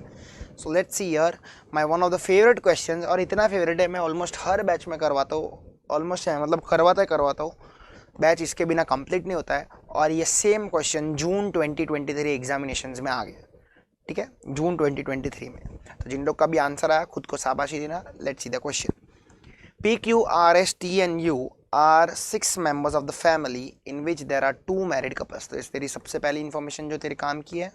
so let's see here my one of the favourite questions. और इतना फेवरेट है मैं ऑलमोस्ट हर बैच में करवाता हूँ, ऑलमोस्ट है मतलब करवाता हूँ, बैच इसके बिना कंप्लीट नहीं होता है। और ये सेम क्वेश्चन जून 2023 एग्जामिनेशन में आ गया। ठीक है, जून 2023 में। तो जिन लोग का भी आंसर आया खुद को शाबाशी देना। Let's see the question. PQRSTNU are 6 members of the family in which there are 2 married couples. तो इस तेरी सबसे पहली इंफॉर्मेशन जो तेरे काम की है,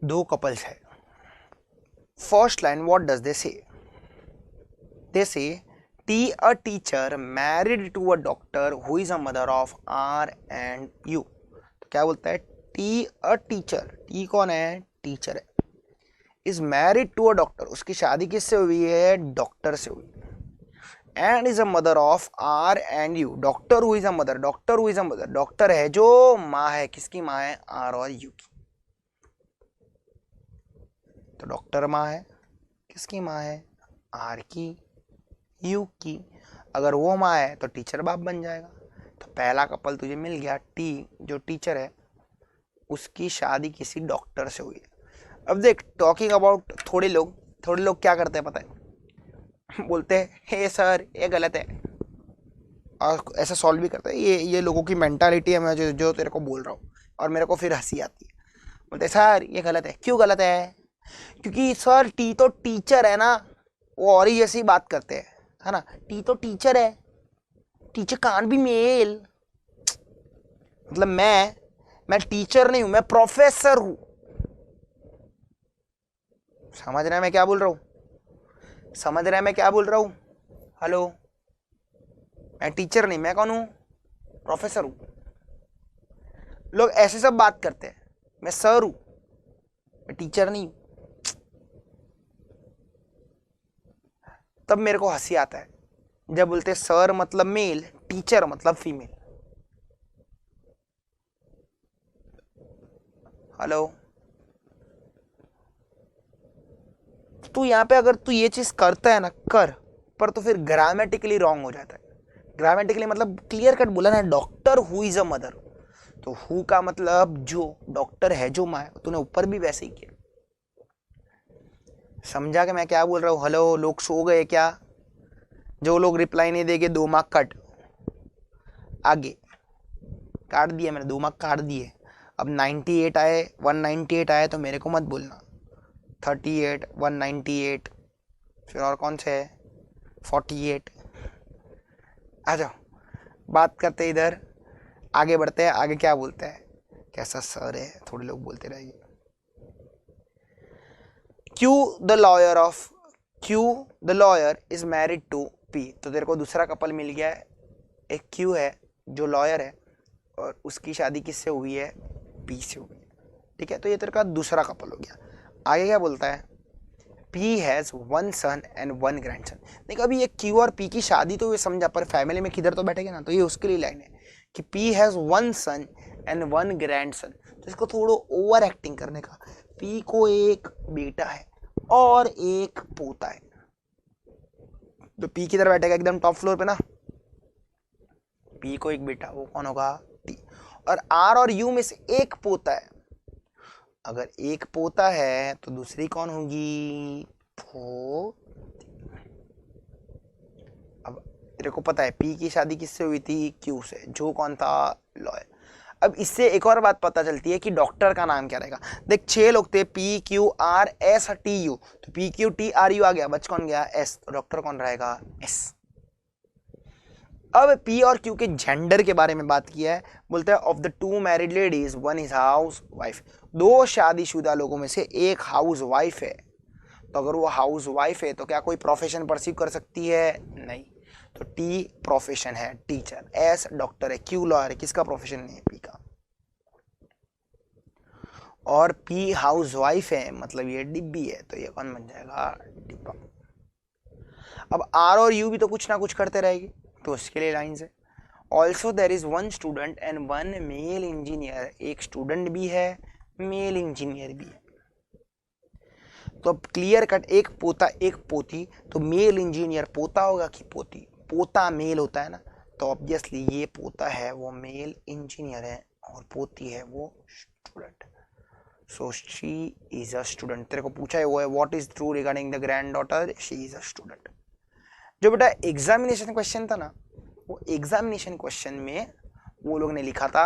2 कपल्स है। First line what does they say? They say T a teacher married to a doctor who is a mother of R and U. तो क्या बोलता है? टी अ टीचर, टी कौन है? टीचर है। Is married to a doctor, उसकी शादी किससे हुई है? डॉक्टर से हुई। And is a mother of R and U, doctor who is a mother, doctor who is a mother, doctor है जो माँ है, किसकी माँ है? आर और यू की। तो डॉक्टर माँ है, किसकी माँ है? आर की, यू की। अगर वो माँ है तो टीचर बाप बन जाएगा। तो पहला कपल तुझे मिल गया, टी जो टीचर है उसकी शादी किसी डॉक्टर से हुई है। अब देख, टॉकिंग अबाउट थोड़े लोग क्या करते हैं पता है? बोलते हैं हे सर ये गलत है, और ऐसा सॉल्व भी करते हैं। ये लोगों की मेंटालिटी है, मैं जो तेरे को बोल रहा हूँ, और मेरे को फिर हंसी आती है। बोलते हैं सर ये गलत है। क्यों गलत है? क्योंकि सर टी तो टीचर है ना, वो और ही जैसी बात करते हैं, है ना। टी तो टीचर है, टीचर कान भी मेल। मतलब मैं टीचर नहीं हूं, मैं प्रोफेसर हूं। समझ रहा है मैं क्या बोल रहा हूं? समझ रहा है मैं क्या बोल रहा हूं? हेलो, मैं टीचर नहीं, मैं कौन हूं? प्रोफेसर हूं। लोग ऐसे सब बात करते हैं, मैं सर हूं, मैं टीचर नहीं हूं। तब मेरे को हंसी आता है जब बोलते सर मतलब मेल, टीचर मतलब फीमेल। हेलो, तू यहाँ पे अगर तू ये चीज करता है ना, कर, पर तो फिर ग्रामेटिकली रॉन्ग हो जाता है। ग्रामेटिकली मतलब क्लियर कट बोला ना, doctor who is a mother, तो हु का मतलब जो, डॉक्टर है जो माँ, तूने ऊपर भी वैसे ही किया। समझा कि मैं क्या बोल रहा हूँ? हेलो, लोग सो गए क्या? जो लोग रिप्लाई नहीं देंगे 2 मार्क कट। आगे काट दिए मैंने, 2 मार्क काट दिए। अब 98 आए, 198 आए तो मेरे को मत बोलना। 38, 198, फिर और कौन से है? 48। आ जाओ, बात करते इधर, आगे बढ़ते हैं। आगे क्या बोलते हैं? कैसा सर है, थोड़े लोग बोलते रहेंगे। Q the lawyer is married to P. तो तेरे को दूसरा कपल मिल गया है, एक क्यू है जो लॉयर है, और उसकी शादी किससे हुई है? पी से हुई है। ठीक है, तो ये तेरे का दूसरा कपल हो गया। आगे क्या बोलता है? P has 1 son and 1 grandson. देख, अभी ये क्यू और पी की शादी तो ये समझा, पर फैमिली में किधर तो बैठेगा ना, तो ये उसके लिए लाइन है कि P has 1 son and 1 grandson. तो इसको थोड़ा ओवर एक्टिंग करने का। पी को एक बेटा है और एक पोता है। तो पी किधर बैठेगा? एकदम टॉप फ्लोर पे ना। पी को एक बेटा, वो कौन होगा? टी। और आर और यू में से एक पोता है। अगर एक पोता है तो दूसरी कौन होगी? अब तेरे को पता है पी की शादी किससे हुई थी? क्यू से, जो कौन था? लॉयर। अब इससे एक और बात पता चलती है कि डॉक्टर का नाम क्या रहेगा। देख, 6 लोग थे, P Q R S T U, तो P Q T R U आ गया, बच कौन गया? एस। तो डॉक्टर कौन रहेगा? एस। अब पी और क्यू के जेंडर के बारे में बात किया है। बोलते हैं of the 2 married ladies 1 is house wife. 2 शादीशुदा लोगों में से एक हाउस वाइफ है। तो अगर वो हाउस वाइफ है तो क्या कोई प्रोफेशन परस्यू कर सकती है? नहीं। तो टी प्रोफेशन है टीचर, एस डॉक्टर है, क्यू लॉयर है, किसका प्रोफेशन नहीं है? पी का। और पी हाउस वाइफ है, मतलब ये डिब्बी है, तो ये कौन बन जाएगा? डिब्बा। अब आर और यू भी तो कुछ ना कुछ करते रहेगी, तो उसके लिए लाइन है also there is 1 student and 1 male engineer. एक स्टूडेंट भी है, मेल इंजीनियर भी है। तो अब क्लियर कट, एक पोता एक पोती, तो मेल इंजीनियर पोता होगा कि पोती? पोता मेल होता है ना, तो ऑब्वियसली ये पोता है वो मेल इंजीनियर है, और पोती है वो student. So she is a student. तेरे को पूछा है वो है what is true regarding the grand daughter? She is a student. जो बेटा एग्जामिनेशन क्वेश्चन था ना, वो एग्जामिनेशन क्वेश्चन में वो लोग ने लिखा था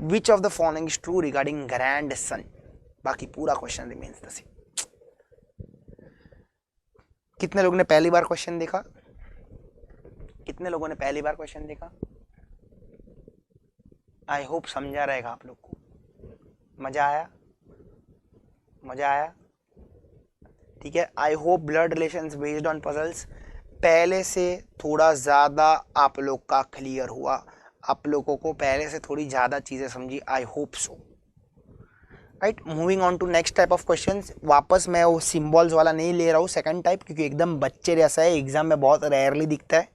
विच of the following is true regarding grand son. बाकी पूरा क्वेश्चन रिमेन्स द सेम। कितने लोगों ने पहली बार क्वेश्चन देखा? कितने लोगों ने पहली बार क्वेश्चन देखा? आई होप समझा रहेगा आप लोग को। मजा आया? मजा आया? ठीक है। I hope blood relations based on puzzles पहले से थोड़ा ज़्यादा आप लोग का क्लियर हुआ, आप लोगों को पहले से थोड़ी ज़्यादा चीज़ें समझी। I hope so. Right, moving on to next type of questions. वापस मैं वो सिंबल्स वाला नहीं ले रहा हूँ सेकंड टाइप, क्योंकि एकदम बच्चे जैसा है, एग्जाम में बहुत रेयरली दिखता है,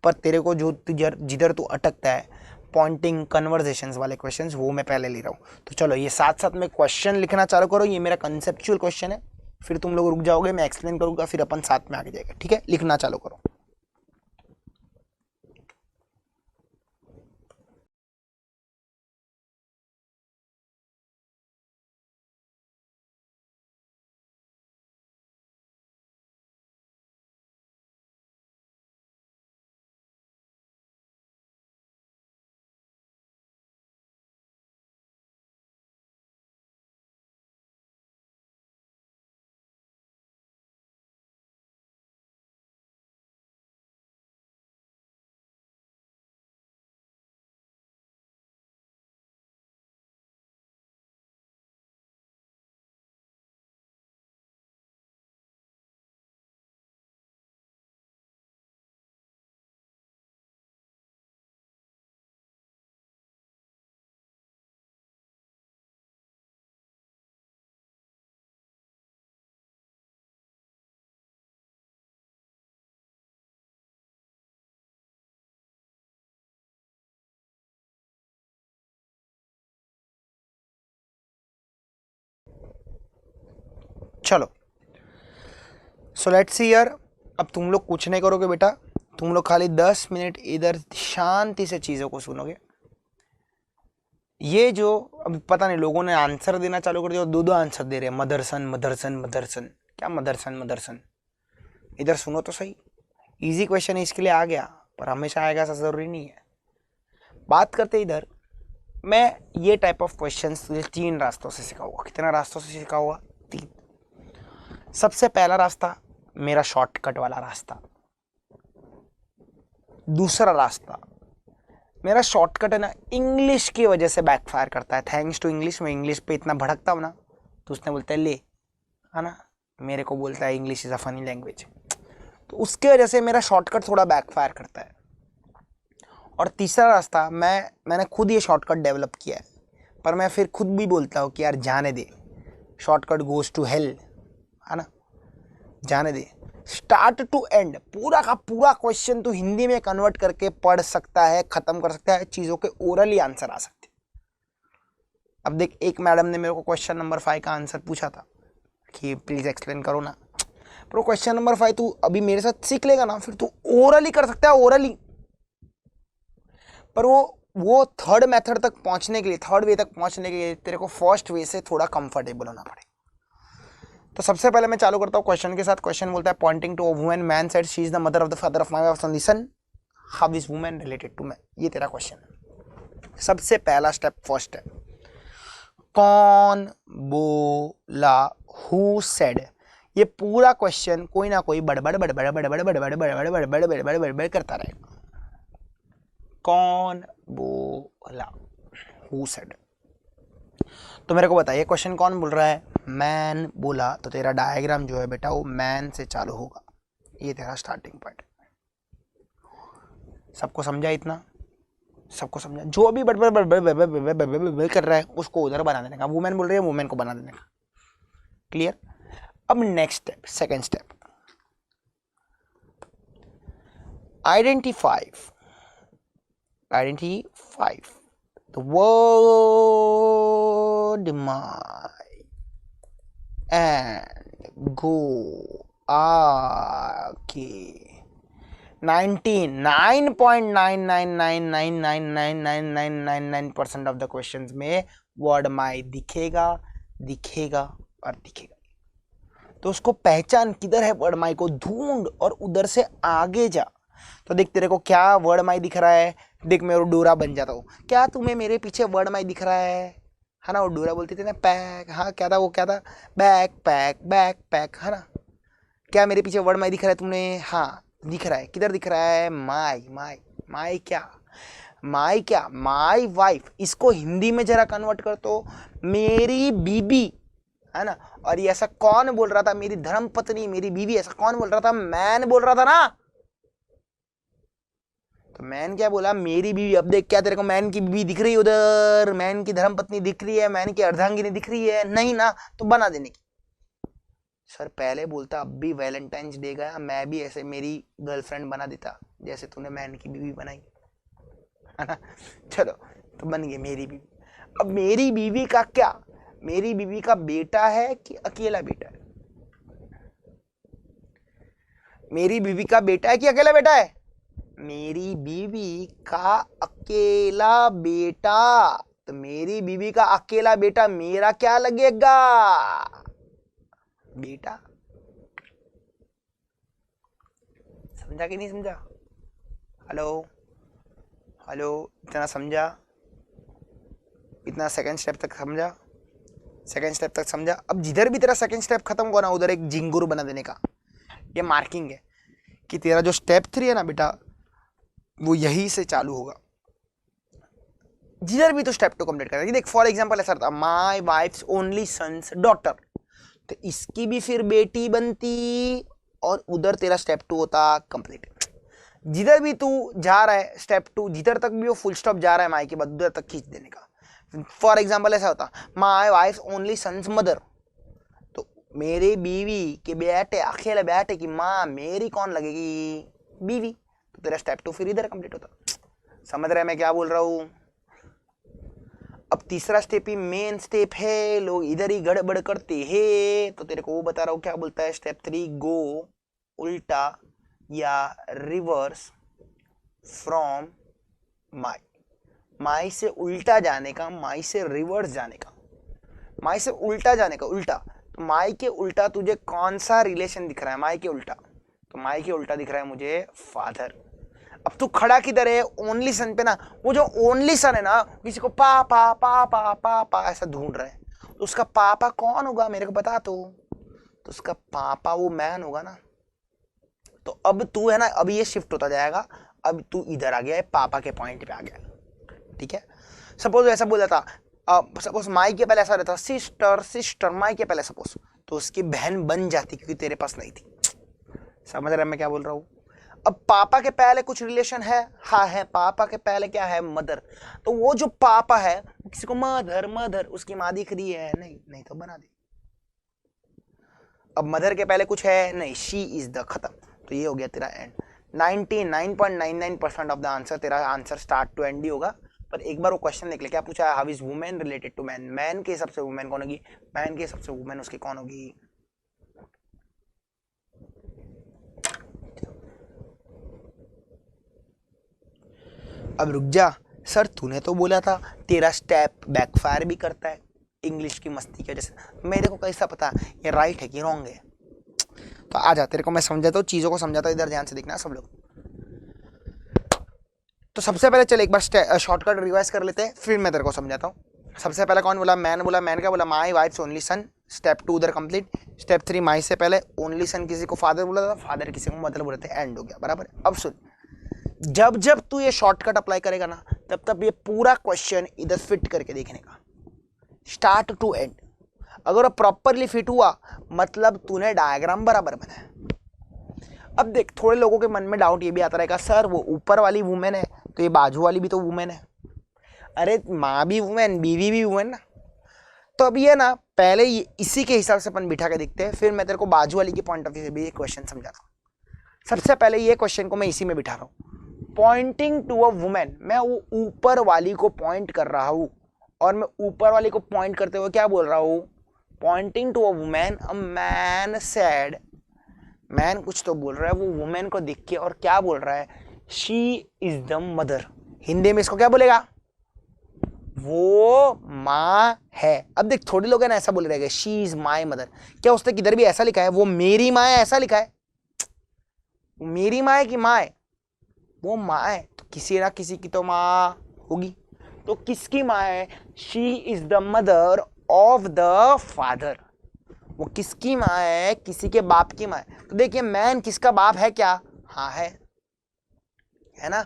पर तेरे को जो जिधर तू अटकता है पॉइंटिंग कन्वर्जेशंस वाले क्वेश्चंस, वो मैं पहले ले रहा हूँ। तो चलो ये साथ साथ में क्वेश्चन लिखना चालू करो। ये मेरा कंसेप्चुअल क्वेश्चन है, फिर तुम लोग रुक जाओगे, मैं एक्सप्लेन करूँगा, फिर अपन साथ में आगे जाएगा। ठीक है, लिखना चालू करो। चलो सो लेट्स सी यार, अब तुम लोग कुछ नहीं करोगे बेटा, तुम लोग खाली 10 मिनट इधर शांति से चीज़ों को सुनोगे। ये जो अब पता नहीं लोगों ने आंसर देना चालू कर दिया, दो दो आंसर दे रहे हैं, मदरसन मदरसन मदरसन। क्या मदरसन मदरसन? इधर सुनो तो सही। इजी क्वेश्चन इसके लिए आ गया, पर हमेशा आएगा ऐसा ज़रूरी नहीं है। बात करते इधर, मैं ये टाइप ऑफ क्वेश्चंस तुझे 3 रास्तों से सिखाऊंगा। कितना रास्तों से सिखाऊंगा? 3। सबसे पहला रास्ता मेरा शॉर्टकट वाला रास्ता। दूसरा रास्ता मेरा शॉर्टकट है ना, इंग्लिश की वजह से बैकफायर करता है। थैंक्स टू इंग्लिश, मैं इंग्लिश पे इतना भड़कता हूँ ना, तो उसने बोलता है ले, है ना, मेरे को बोलता है English is a funny language, तो उसके वजह से मेरा शॉर्टकट थोड़ा बैकफायर करता है। और तीसरा रास्ता मैंने खुद ये शॉर्टकट डेवलप किया है, पर मैं फिर खुद भी बोलता हूँ कि यार जाने दे, शॉर्टकट गोज टू हेल, है ना, जाने दे। स्टार्ट टू एंड पूरा का पूरा क्वेश्चन तू हिंदी में कन्वर्ट करके पढ़ सकता है, खत्म कर सकता है, चीज़ों के ओरली आंसर आ सकते। अब देख, एक मैडम ने मेरे को क्वेश्चन नंबर 5 का आंसर पूछा था कि प्लीज़ एक्सप्लेन करो ना, पर क्वेश्चन नंबर 5 तू अभी मेरे साथ सीख लेगा ना, फिर तू ओरली कर सकता है, ओरली। पर वो थर्ड मेथड तक पहुंचने के लिए, थर्ड वे तक पहुंचने के लिए तेरे को फर्स्ट वे से थोड़ा कंफर्टेबल होना पड़ेगा। तो सबसे पहले मैं चालू करता हूँ क्वेश्चन के साथ। क्वेश्चन बोलता है pointing to a woman, man said she is the mother of the father of my wife, listen how is woman related to man. ये तेरा क्वेश्चन है। सबसे पहला स्टेप, फर्स्ट है, कौन बोला, हु सेड। ये पूरा क्वेश्चन कोई ना कोई बड़बड़ बड़बड़ बड़बड़ बड़बड़ बड़बड़ बड़बड़ बड़बड़ बड़बड़ करता रहेगा। कौन बोला, हु सेड। तो मेरे को बताइए क्वेश्चन कौन बोल रहा है? मैन बोला, तो तेरा डायग्राम जो है बेटा वो मैन से चालू होगा। ये तेरा स्टार्टिंग पॉइंट। सबको समझा? इतना सबको समझा? जो भी बड़बड़ बड़बड़ बड़बड़ कर रहा है उसको उधर बना देने का। वुमेन बोल रही है, वुमेन को बना देने का। क्लियर? अब next step, second step, identify the word my and go आके 99.999999999% ऑफ द क्वेश्चंस में वर्ड माई दिखेगा दिखेगा और दिखेगा। तो उसको पहचान, किधर है वर्ड माई को ढूंढ और उधर से आगे जा। तो देख तेरे को क्या वर्ड माई दिख रहा है, देख मैं वो डोरा बन जाता हूँ। क्या तुम्हें मेरे पीछे वर्ड माई दिख रहा है ना? वो डोरा बोलती थी ना पैक, हाँ क्या था वो, क्या था, बैक पैक बैक पैक, है ना। क्या मेरे पीछे वर्ड माई दिख रहा है तुमने? हाँ दिख रहा है। किधर दिख रहा है? माई माई माई क्या? माई क्या? My wife. इसको हिंदी में जरा कन्वर्ट कर तो मेरी बीबी, है ना। और ये ऐसा कौन बोल रहा था? मेरी धर्म पत्नी, मेरी बीवी, ऐसा कौन बोल रहा था? मैन बोल रहा था ना। तो मैन क्या बोला? मेरी बीवी। अब देख, क्या तेरे को मैन की बीवी दिख रही है उधर? मैन की धर्म पत्नी दिख रही है? मैन की अर्धांगिनी दिख रही है? नहीं ना, तो बना देने की। सर पहले बोलता, अब भी वैलेंटाइंस डे गया, मैं भी ऐसे मेरी गर्लफ्रेंड बना देता जैसे तूने मैन की बीवी बनाई, है ना। चलो, तो बन गई मेरी बीवी। अब मेरी बीवी का क्या? मेरी बीवी का बेटा है कि अकेला बेटा है? मेरी बीवी का बेटा है कि अकेला बेटा है? मेरी बीवी का अकेला बेटा। तो मेरी बीवी का अकेला बेटा मेरा क्या लगेगा? बेटा। समझा कि नहीं समझा? हेलो हेलो, इतना समझा? इतना सेकंड स्टेप तक समझा? सेकंड स्टेप तक समझा? अब जिधर भी तेरा सेकंड स्टेप खत्म हुआ ना, उधर एक जिंगुर बना देने का। ये मार्किंग है कि तेरा जो स्टेप 3 है ना बेटा, वो यही से चालू होगा। जिधर भी तो स्टेप 2 कंप्लीट करेगा। देख फॉर एग्जांपल ऐसा था, my wife's only son's daughter, तो इसकी भी फिर बेटी बनती और उधर तेरा स्टेप 2 होता कंप्लीट। जिधर भी तू जा रहा है स्टेप 2, जिधर तक भी वो फुल स्टॉप जा रहा है माई के बाद, उधर तक खींच देने का। फॉर एग्जाम्पल ऐसा होता, my wife only son's mother, तो मेरी बीवी के बेटे, अकेले बेटे की माँ मेरी कौन लगेगी? बीवी। तो तेरा स्टेप 2 फिर इधर कंप्लीट होता। समझ रहे मैं क्या बोल रहा हूँ? अब तीसरा स्टेप ही मेन स्टेप है, लोग इधर ही गड़बड़ करते हैं। तो तेरे को वो बता रहा हूँ, क्या बोलता है स्टेप 3, गो उल्टा या रिवर्स फ्रॉम माई। माई से उल्टा जाने का, माई से रिवर्स जाने का, माई से उल्टा जाने का। उल्टा, तो माई के उल्टा तुझे कौन सा रिलेशन दिख रहा है? माई के उल्टा, तो माई के उल्टा दिख रहा है मुझे फादर। अब तू खड़ा किधर है? ओनली सन पे ना। वो जो ओनली सन है ना, किसी को पापा पापा पापा ऐसा ढूंढ रहा है, तो उसका पापा कौन होगा मेरे को बता। तो उसका पापा वो मैन होगा ना। तो अब तू है ना, अब ये शिफ्ट होता जाएगा। अब तू इधर आ गया है, पापा के पॉइंट पे आ गया, ठीक है। सपोज ऐसा बोला था, सपोज माई के पहले ऐसा रहता सिस्टर सिस्टर, माई के पहले सपोज, तो उसकी बहन बन जाती क्योंकि तेरे पास नहीं थी। समझ रहे मैं क्या बोल रहा हूँ? अब पापा के पहले कुछ रिलेशन है? हाँ है। पापा के पहले क्या है? मदर। तो वो जो पापा है, किसी को मदर मदर, उसकी माँ दिख रही है? नहीं, नहीं तो बना दे। अब मदर के पहले कुछ है? नहीं, शी इज द, खत्म। तो ये हो गया तेरा एंड। 99.99% ऑफ द आंसर, तेरा आंसर स्टार्ट टू एंड ही होगा। पर एक बार वो क्वेश्चन देख ले, क्या पूछा है? How is women related to man? Man के हिसाब से वुमेन कौन होगी? मैन के हिसाब से वुमेन उसकी कौन होगी? अब रुक जा, सर तूने तो बोला था तेरा स्टेप बैकफायर भी करता है इंग्लिश की मस्ती की वजह से। मेरे को कैसा पता ये राइट है कि रॉन्ग है? तो आ जा, तेरे को मैं समझाता हूँ, चीज़ों को समझाता हूँ, इधर ध्यान से देखना सब लोग। तो सबसे पहले चल एक बार शॉर्टकट रिवाइज कर लेते हैं, फिर मैं तेरे को समझाता हूँ। सबसे पहले कौन बोला? मैन बोला। मैन क्या बोला? माई वाइफ्स ओनली सन। स्टेप 2 उधर कंप्लीट। स्टेप 3 माई से पहले ओनली सन किसी को फादर बोला था, फादर किसी को मदर बोले थे, एंड हो गया, बराबर। अब सुन, जब जब तू ये शॉर्टकट अप्लाई करेगा ना, तब तब ये पूरा क्वेश्चन इधर फिट करके देखने का, स्टार्ट टू एंड। अगर वो प्रॉपरली फिट हुआ, मतलब तूने डायग्राम बराबर बनाया। अब देख, थोड़े लोगों के मन में डाउट ये भी आता रहेगा, सर वो ऊपर वाली वुमेन है तो ये बाजू वाली भी तो वुमेन है। अरे माँ भी वुमेन, बीवी भी वुमेन ना। तो अब ये ना, पहले इसी के हिसाब से अपन बिठा के देखते हैं, फिर मैं तेरे को बाजू वाली की पॉइंट ऑफ व्यू से भी ये क्वेश्चन समझाता हूँ। सबसे पहले ये क्वेश्चन को मैं इसी में बिठा रहा हूँ, पॉइंटिंग टू अ वुमेन। मैं वो ऊपर वाली को पॉइंट कर रहा हूँ, और मैं ऊपर वाली को पॉइंट करते हुए क्या बोल रहा हूँ? Pointing to a women, a man said. Man कुछ तो बोल रहा है वो वुमेन को देख के, और क्या बोल रहा है? She is the mother. Hindi में इसको क्या बोलेगा? वो माँ है। अब देख, थोड़े लोग है ना ऐसा बोल रहे हैं, शी इज माई मदर। क्या उसने किधर भी ऐसा लिखा है वो मेरी माँ है? ऐसा लिखा है? मेरी माँ है कि माँ है? वो माँ है, तो किसी ना किसी की तो माँ होगी। तो किसकी माँ है? She is the mother of the father. वो किसकी माँ है? किसी के बाप की माँ है। तो देखिए मैन किसका बाप है क्या? हाँ है ना।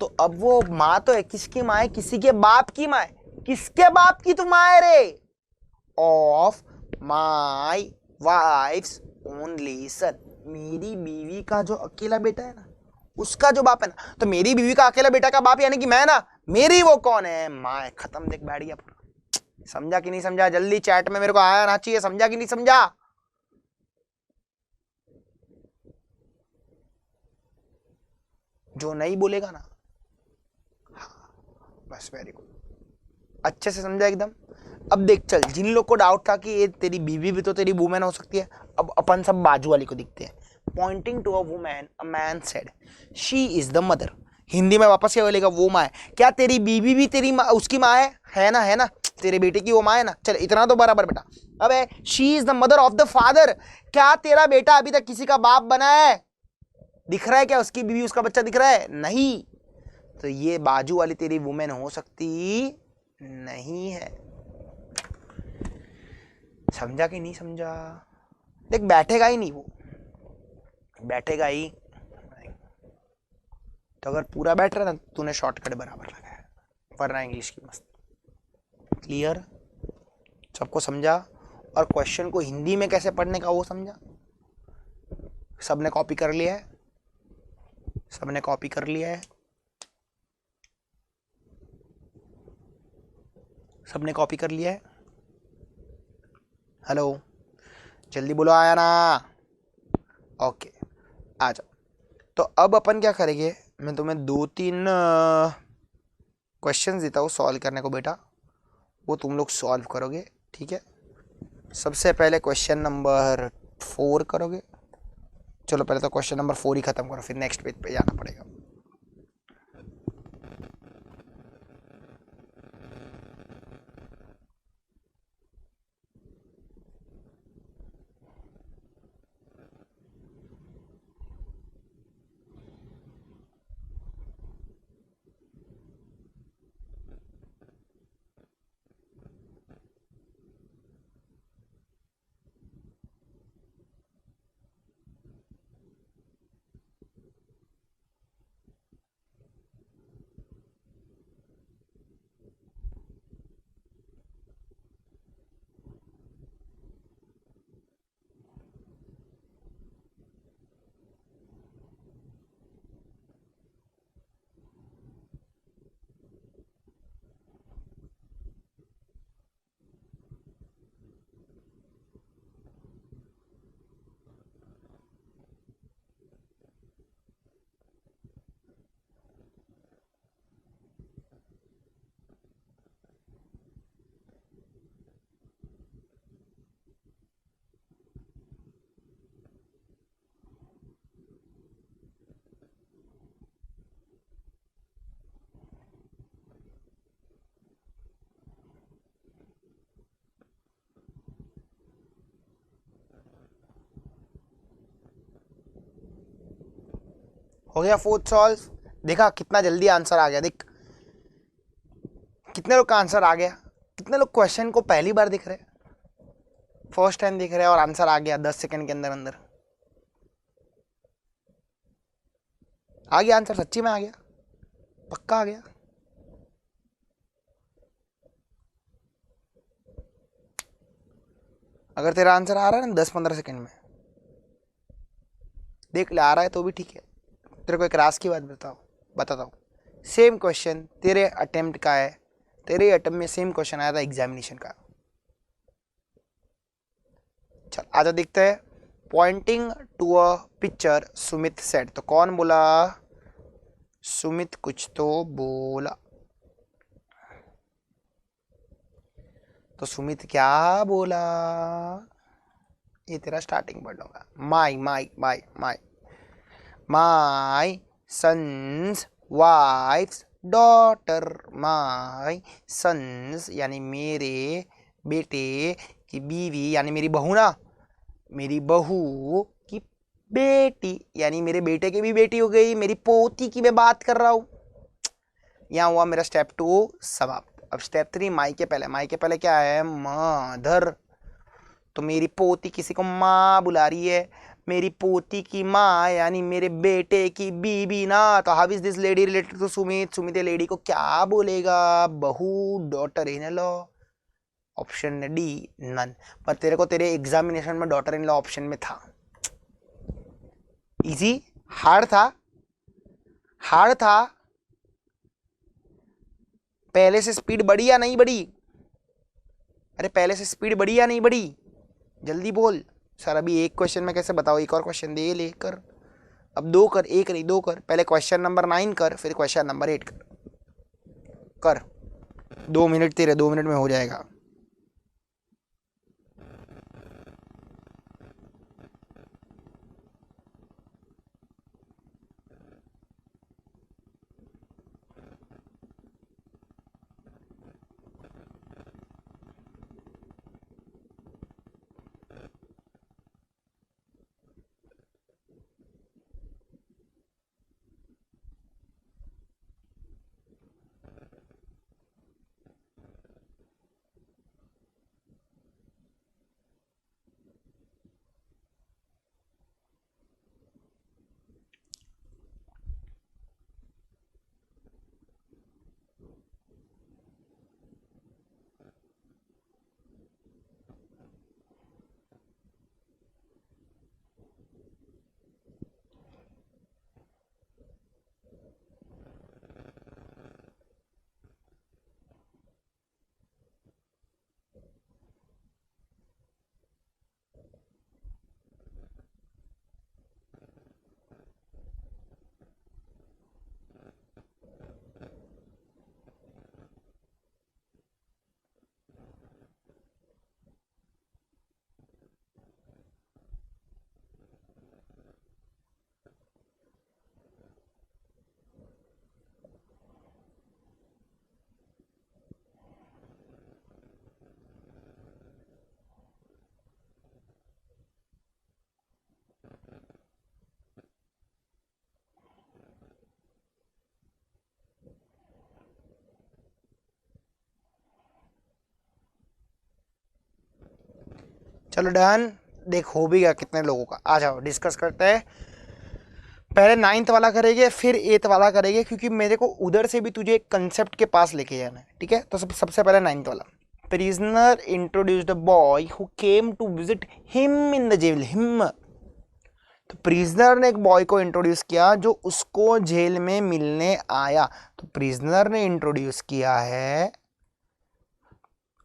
तो अब वो माँ तो है, किसकी माँ है? किसी के बाप की माँ है। किसके बाप की तो माँ है रे? Of my wife's only son, मेरी बीवी का जो अकेला बेटा है ना, उसका जो बाप है ना। तो मेरी बीवी का अकेला बेटा का बाप यानी कि मैं ना, मेरी वो कौन है? माँ है। खत्म, देख बैठ गया पूरा। समझा कि नहीं समझा? जल्दी चैट में मेरे को आया ना चाहिए, समझा कि नहीं समझा? जो नहीं बोलेगा ना, बस वेरी गुड, अच्छे से समझा एकदम। अब देख चल, जिन लोग को डाउट था कि ये तेरी बीवी भी तो तेरी वुमेन हो सकती है, अब अपन सब बाजू वाली को दिखते हैं। Pointing to a women, a man said she is the mother. Hindi में वापस क्या बोलेगा? वो माँ है। क्या तेरी बीवी भी तेरी माँ, उसकी माँ है ना? है ना? तेरे बेटे की वो माँ है ना? चल इतना तो बराबर बेटा। अब है she is the mother of the father. क्या तेरा बेटा अभी तक किसी का बाप बना है? दिख रहा है क्या? उसकी बीवी, उसका बच्चा दिख रहा है? नहीं। तो ये बाजू वाली तेरी वुमेन हो सकती नहीं है। समझा कि नहीं समझा? देख बैठेगा ही नहीं वो, बैठेगा ही नहीं। तो अगर पूरा बैठ रहा है ना, तूने शॉर्टकट बराबर लगाया, वरना इंग्लिश की मस्त। क्लियर? सबको समझा? और क्वेश्चन को हिंदी में कैसे पढ़ने का वो समझा? सबने कॉपी कर लिया है? सबने कॉपी कर लिया है? सबने कॉपी कर लिया है? हेलो, जल्दी बोलो, आया ना? ओके, आ जाओ। तो अब अपन क्या करेंगे, मैं तुम्हें 2-3 क्वेश्चन देता हूँ सॉल्व करने को बेटा, वो तुम लोग सॉल्व करोगे, ठीक है? सबसे पहले क्वेश्चन नंबर 4 करोगे। चलो पहले तो क्वेश्चन नंबर 4 ही खत्म करो, फिर नेक्स्ट पेज पे जाना पड़ेगा। हो गया फोर्थ सॉल्व? देखा कितना जल्दी आंसर आ गया? देख कितने लोग का आंसर आ गया, कितने लोग क्वेश्चन को पहली बार दिख रहे हैं, फर्स्ट टाइम दिख रहे हैं, और आंसर आ गया 10 सेकंड के अंदर अंदर। आ गया आंसर? सच्ची में आ गया? पक्का आ गया? अगर तेरा आंसर आ रहा है ना 10-15 सेकंड में, देख ले आ रहा है तो भी ठीक है। तेरे को एक राज की बात बताता हूँ। सेम क्वेश्चन तेरे अटेम्प्ट का है, तेरे अटेम्प्ट में सेम क्वेश्चन आया था एग्जामिनेशन का। चल आजा देखते हैं। Pointing to a picture Sumit said, तो कौन बोला? सुमित कुछ तो बोला। तो सुमित क्या बोला? ये तेरा स्टार्टिंग वर्ड होगा। माई माई माई माई माई सन्स वाइफ्स डॉटर। माई सन्स यानी मेरे बेटे की बीवी, यानी मेरी बहू ना, मेरी बहू की बेटी, यानी मेरे बेटे की भी बेटी हो गई, मेरी पोती की मैं बात कर रहा हूं। यहां हुआ मेरा स्टेप 2 समाप्त। अब स्टेप 3 माई के पहले क्या है? मदर। तो मेरी पोती किसी को माँ बुला रही है, मेरी पोती की माँ यानी मेरे बेटे की बीबी ना, तो how is this lady related to Sumit? Sumit lady को क्या बोलेगा? बहू, daughter in law. Option D none. पर तेरे को तेरे एग्जामिनेशन में डॉटर इन लॉ ऑप्शन में था। इजी? हार्ड था? हार्ड था? पहले से स्पीड बढ़ी या नहीं बढ़ी? अरे पहले से स्पीड बढ़ी या नहीं बढ़ी? जल्दी बोल। सर अभी एक क्वेश्चन में कैसे बताओ, एक और क्वेश्चन दे लेकर। अब दो कर, एक नहीं दो कर। पहले क्वेश्चन नंबर 9 कर, फिर क्वेश्चन नंबर 8 कर। 2 मिनट तेरे, 2 मिनट में हो जाएगा। चलो डन। देख हो भी गया कितने लोगों का। आ जाओ डिस्कस करते हैं। पहले 9th वाला करेंगे, फिर 8th वाला करेंगे, क्योंकि मेरे को उधर से भी तुझे एक कंसेप्ट के पास लेके जाना है, ठीक है? तो सबसे पहले 9th वाला। Prisoner introduced a boy who came to visit him in the jail. Him, तो प्रिजनर ने एक बॉय को इंट्रोड्यूस किया जो उसको जेल में मिलने आया। तो प्रिजनर ने इंट्रोड्यूस किया है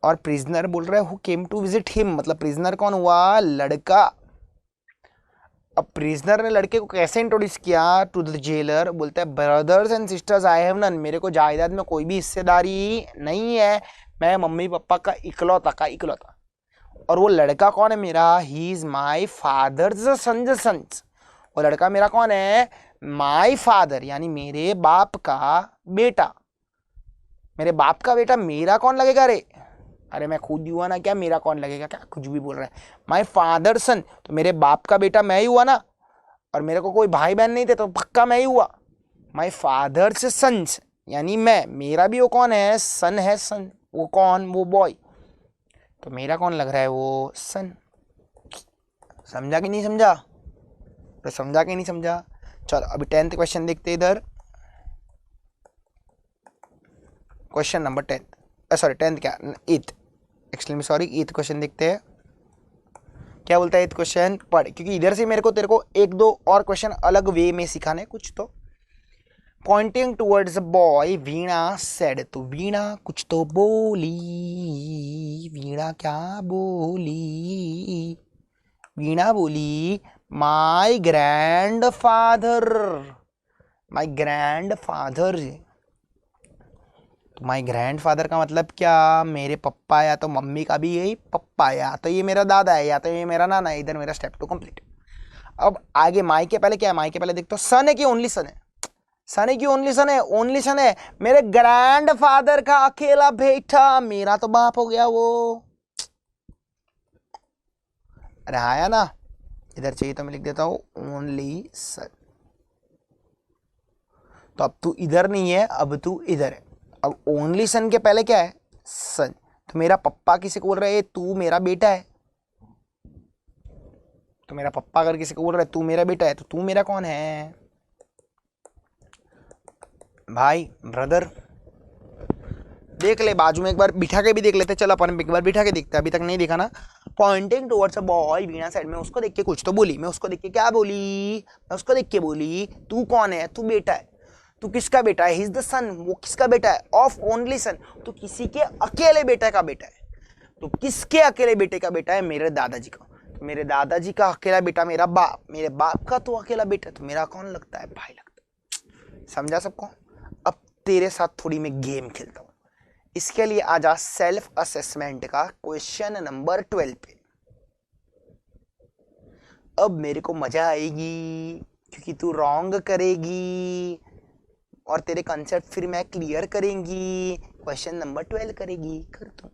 और प्रिजनर बोल रहा है who came to visit him, मतलब प्रिजनर कौन हुआ? लड़का। अब प्रिजनर ने लड़के को कैसे इंट्रोड्यूस किया टू द जेलर? बोलता है brothers and sisters I have none, मेरे को जायदाद में कोई भी हिस्सेदारी नहीं है, मैं मम्मी पापा का इकलौता। और वो लड़का कौन है मेरा? He is my father's sons. वो लड़का मेरा कौन है? माई फादर यानी मेरे बाप का बेटा। मेरे बाप का बेटा मेरा कौन लगेगा रे? अरे मैं खुद ही हुआ ना क्या, मेरा कौन लगेगा क्या? कुछ भी बोल रहा है। माई फादर सन, तो मेरे बाप का बेटा मैं ही हुआ ना, और मेरे को कोई भाई बहन नहीं थे तो पक्का मैं ही हुआ। माई फादर्स सन्स यानी मैं, मेरा भी वो कौन है? सन है। सन वो कौन? वो बॉय। तो मेरा कौन लग रहा है? वो सन। समझा कि नहीं समझा? तो समझा कि नहीं समझा? चलो अभी 10th क्वेश्चन देखते इधर। क्वेश्चन नंबर 10, सॉरी 10th क्या, 8th, actually sorry 8th question देखते हैं क्या बोलता है 8th क्वेश्चन। पढ़, क्योंकि इधर से मेरे को तेरे को एक दो और क्वेश्चन अलग वे में सिखाने कुछ। तो पॉइंटिंग टुवर्ड्स बॉय वीणा सेड, तो वीणा कुछ तो बोली। वीणा क्या बोली? वीणा बोली my grand father. My grand father, तो माई ग्रैंड फादर का मतलब क्या? मेरे पप्पा, या तो मम्मी का भी यही पप्पा, या तो ये मेरा दादा है, या तो ये मेरा नाना है। इधर मेरा स्टेप 2 कंप्लीट। अब आगे माई के पहले क्या है? माई के पहले देखते हो सन है कि ओनली सन है? सन है कि ओनली सन है? ओनली सन है। मेरे ग्रैंड फादर का अकेला बेटा, मेरा तो बाप हो गया वो। अरे आया ना? इधर चाहिए तो मैं लिख देता हूं ओनली सन। तो अब तू इधर नहीं है, अब तू इधर है। अब ओनली सन के पहले क्या है? सन। तो मेरा पप्पा किसे बोल रहा है? तू मेरा बेटा है। तो मेरा पप्पा अगर किसी को बोल रहा है तू मेरा बेटा है, तो तू मेरा कौन है? भाई, ब्रदर। देख ले बाजू में, एक बार बिठा के भी देख लेते। चल अपन एक बार बिठा के देखते, अभी तक नहीं देखा ना। Pointing towards a boy Veena side में, उसको देख के कुछ तो बोली। मैं उसको देख के क्या बोली? मैं उसको देख के बोली तू कौन है? तू बेटा है। तू किसका बेटा है? ही इज द सन। वो किसका बेटा है? Of only son. तो किसी के अकेले बेटे का बेटा है। तो किसके अकेले बेटे का बेटा है? मेरे दादाजी का। तो मेरे दादाजी का अकेला बेटा मेरा बाप, मेरे बाप का तो अकेला बेटा, तो मेरा कौन लगता है? भाई लगता है। समझा सबको? अब तेरे साथ थोड़ी मैं गेम खेलता हूं। इसके लिए आ जा सेल्फ असेसमेंट का क्वेश्चन नंबर 12 पे। अब मेरे को मजा आएगी क्योंकि तू रॉन्ग करेगी और तेरे कंसेप्ट फिर मैं क्लियर करेंगी। क्वेश्चन नंबर 12 करेगी, कर तू।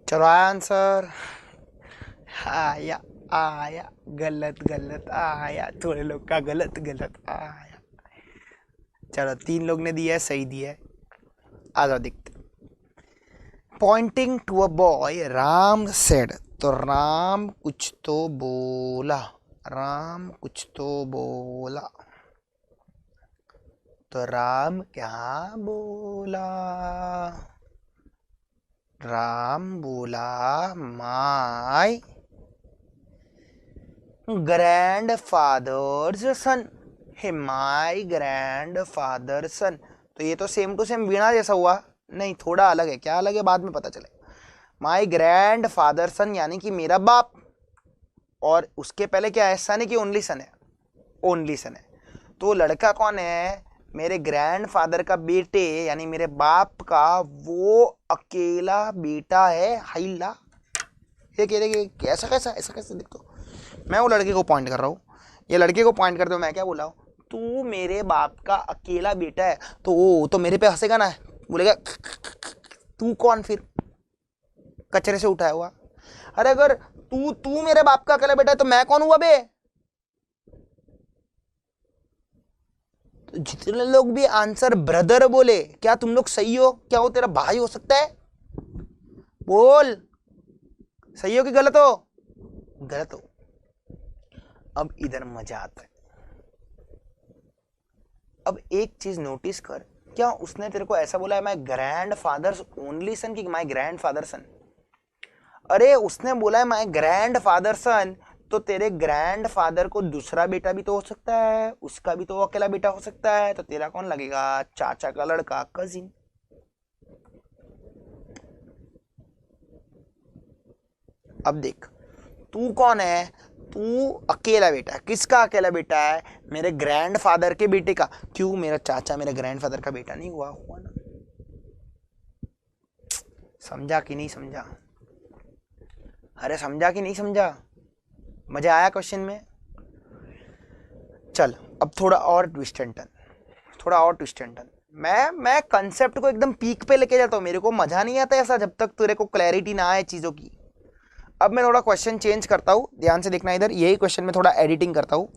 चलो आया आंसर? आया आया, गलत गलत आया, थोड़े लोग का गलत गलत आया। चलो 3 लोग ने दिया है, सही दिया है। आ जाओ देखते। Pointing to a boy Ram said. तो राम कुछ तो बोला, राम कुछ तो बोला। तो राम क्या बोला? राम बोला my grandfather's son. He my grandfather son. तो ये तो सेम टू सेम वीणा जैसा हुआ। नहीं, थोड़ा अलग है। क्या अलग है बाद में पता चलेगा। माय ग्रैंड फादर सन यानी कि मेरा बाप। और उसके पहले क्या है? सन है कि ओनली सन है? ओनली सन है। तो लड़का कौन है? मेरे ग्रैंड फादर का बेटे यानी मेरे बाप का वो अकेला बेटा है। हाइला, ये कह रहे ऐसा कैसा, ऐसा कैसे? देखो मैं वो लड़के को पॉइंट कर रहा हूँ, ये लड़के को पॉइंट करते हो। मैं क्या बोला हूँ? तू मेरे बाप का अकेला बेटा है। तो वो तो मेरे पे हंसेगा ना, बोलेगा तू कौन फिर? कचरे से उठाया हुआ। अरे अगर तू तू मेरे बाप का अकेला बेटा है तो मैं कौन हुआ बे? तो जितने लोग भी आंसर ब्रदर बोले, क्या तुम लोग सही हो? क्या वो तेरा भाई हो सकता है? बोल, सही हो कि गलत हो? गलत हो। अब इधर मजा आता है। अब एक चीज नोटिस कर, क्या उसने तेरे को ऐसा बोला है my grand fathers only son कि माय ग्रैंड फादर सन? अरे उसने बोला है माय ग्रैंड फादर सन, तो तेरे ग्रैंड फादर को दूसरा बेटा भी तो हो सकता है, उसका भी तो अकेला बेटा हो सकता है। तो तेरा कौन लगेगा? चाचा का लड़का, कजिन। अब देख, तू कौन है? तू अकेला बेटा है। किसका अकेला बेटा है? मेरे ग्रैंड फादर के बेटे का। क्यों? मेरा चाचा मेरे ग्रैंड फादर का बेटा नहीं हुआ? हुआ ना। समझा कि नहीं समझा? अरे समझा कि नहीं समझा? मजा आया क्वेश्चन में? चल अब थोड़ा और ट्विस्ट एंड टर्न, थोड़ा और ट्विस्ट एंड टर्न। मैं कंसेप्ट को एकदम पीक पे लेके जाता हूँ, मेरे को मजा नहीं आता ऐसा जब तक तेरे को क्लैरिटी ना आए चीजों की। अब मैं थोड़ा क्वेश्चन चेंज करता हूँ, ध्यान से देखना इधर। यही क्वेश्चन में थोड़ा एडिटिंग करता हूँ।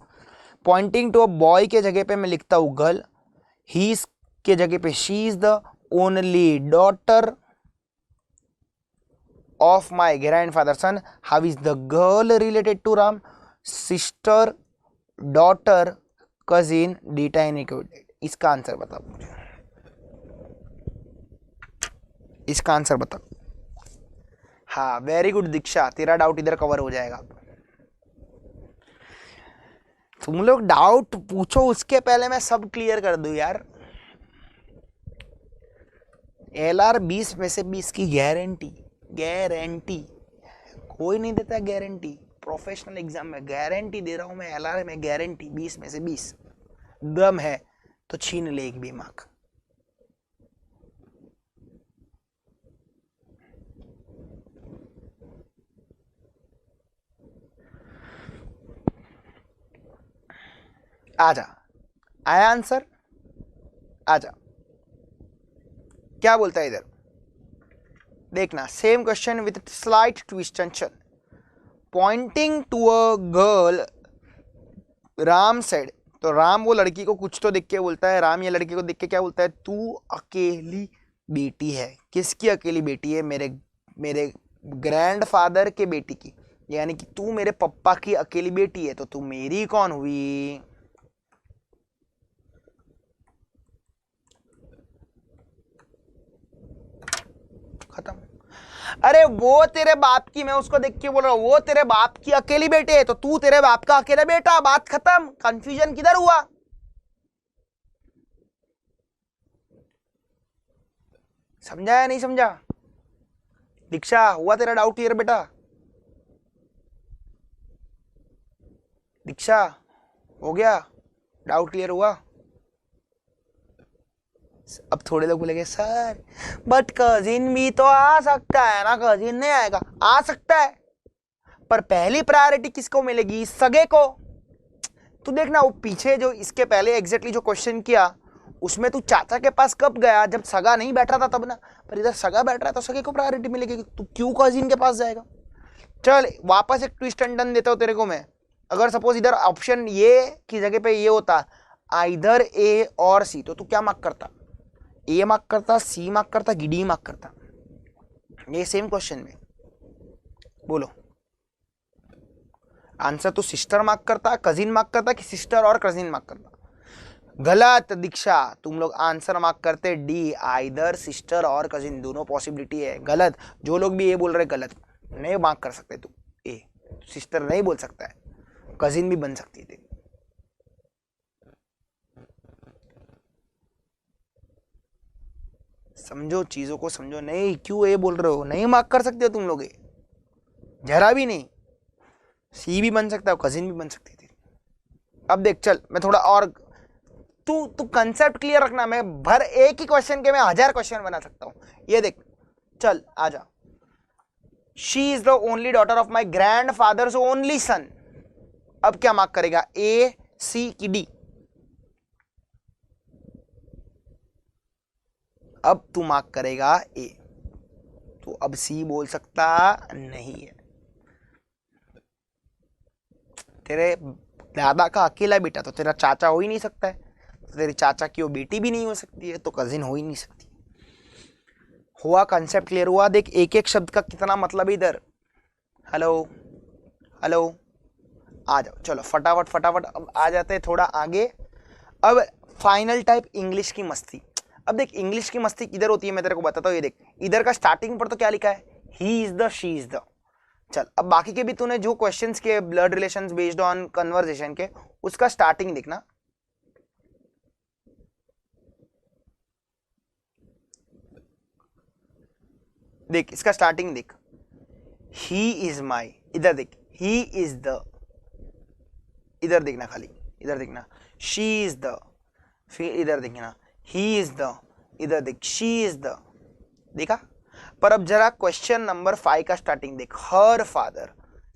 पॉइंटिंग टू अ बॉय के जगह पे मैं लिखता हूँ गर्ल, ही के जगह पे she is the only daughter of my grandfather son. How is the girl related to Ram? Sister, daughter, cousin, data inequal. इसका आंसर बताओ मुझे, इसका आंसर बताओ। हाँ वेरी गुड दीक्षा, तेरा डाउट इधर कवर हो जाएगा। तुम लोग डाउट पूछो उसके पहले मैं सब क्लियर कर दूं यार। LR 20 में से 20 की गारंटी, गारंटी कोई नहीं देता गारंटी। प्रोफेशनल एग्जाम में गारंटी दे रहा हूं मैं, LR में गारंटी 20 में से 20। दम है तो छीन ले एक भी मार्क। आजा, आया आंसर? आजा, क्या बोलता है इधर देखना। Same question with slight twist and turn. Pointing to a girl, Ram said, तो राम वो लड़की को कुछ तो देख के बोलता है, राम ये लड़की को देख के क्या बोलता है? तू अकेली बेटी है। किसकी अकेली बेटी है? मेरे ग्रैंडफादर के बेटी की, यानी कि तू मेरे पप्पा की अकेली बेटी है, तो तू मेरी कौन हुई? खत्म। अरे वो तेरे बाप की, मैं उसको देख के बोल रहा हूं, वो तेरे बाप की अकेली बेटी है तो तू तेरे बाप का अकेला बेटा। बात खत्म। कंफ्यूजन किधर हुआ? समझा या नहीं समझा? दीक्षा हुआ तेरा डाउट क्लियर बेटा? दीक्षा हो गया डाउट क्लियर हुआ? अब थोड़े लोग बोलेंगे सर बट कजिन भी तो आ सकता है ना। कजिन नहीं आएगा? आ सकता है, पर पहली प्रायोरिटी किसको मिलेगी? सगे को। तू देखना वो पीछे जो इसके पहले एग्जैक्टली जो क्वेश्चन किया उसमें तू चाचा के पास कब गया? जब सगा नहीं बैठ रहा था तब ना। पर इधर सगा बैठ रहा है तो सगे को प्रायोरिटी मिलेगी, तू क्यों कजिन के पास जाएगा? चल वापस एक ट्विस्ट एंड टर्न देता हूं तेरे को मैं। अगर सपोज इधर ऑप्शन ये की जगह पे ये होता आइदर ए और सी, तो तू क्या मार्क करता? ए मार्क करता, सी मार्क करता, डी मार्क करता? ये सेम क्वेश्चन में बोलो आंसर। तो सिस्टर मार्क करता, कजिन मार्क करता, कि सिस्टर और कजिन मार्क करता? गलत दीक्षा, तुम लोग आंसर मार्क करते डी, आइदर सिस्टर और कजिन, दोनों पॉसिबिलिटी है। गलत। जो लोग भी ये बोल रहे गलत, नहीं मार्क कर सकते तू ए, सिस्टर नहीं बोल सकता है, कजिन भी बन सकती थी। समझो चीजों को, समझो। नहीं क्यों ए बोल रहे हो? नहीं मार्क कर सकते हो तुम लोग, जरा भी नहीं। सी भी बन सकता है, कजिन भी बन सकती थी। अब देख चल मैं थोड़ा और, तू तू कंसेप्ट क्लियर रखना। मैं भर एक ही क्वेश्चन के मैं 1000 क्वेश्चन बना सकता हूं। ये देख चल आजा। She is the only daughter of my grand fathers only son. अब क्या मार्क करेगा? ए, सी की डी? अब तू मार्क करेगा ए, तो अब सी बोल सकता नहीं है। तेरे दादा का अकेला बेटा तो तेरा चाचा हो ही नहीं सकता है, तो तेरी चाचा की वो बेटी भी नहीं हो सकती है, तो कजिन हो ही नहीं सकती। हुआ कंसेप्ट क्लियर हुआ? देख एक एक शब्द का कितना मतलब इधर। हेलो हेलो, आ जाओ चलो फटाफट फटाफट। अब आ जाते हैं थोड़ा आगे। अब फाइनल टाइप इंग्लिश की मस्ती। अब देख इंग्लिश की मस्ती किधर होती है मैं तेरे को बताता हूँ। ये देख इधर का स्टार्टिंग पर तो क्या लिखा है? He is the, she is the. चल अब बाकी के भी तूने जो क्वेश्चंस के blood relations based on conversation के, उसका स्टार्टिंग देखना। देख इसका स्टार्टिंग देख, ही इज माई, इधर देख ही इज द, इधर देखना खाली, इधर देखना शी इज द, फिर इधर देखना ही इज द, इधर देख शी इज द। देखा? पर अब जरा क्वेश्चन नंबर 5 का स्टार्टिंग देख, हर फादर।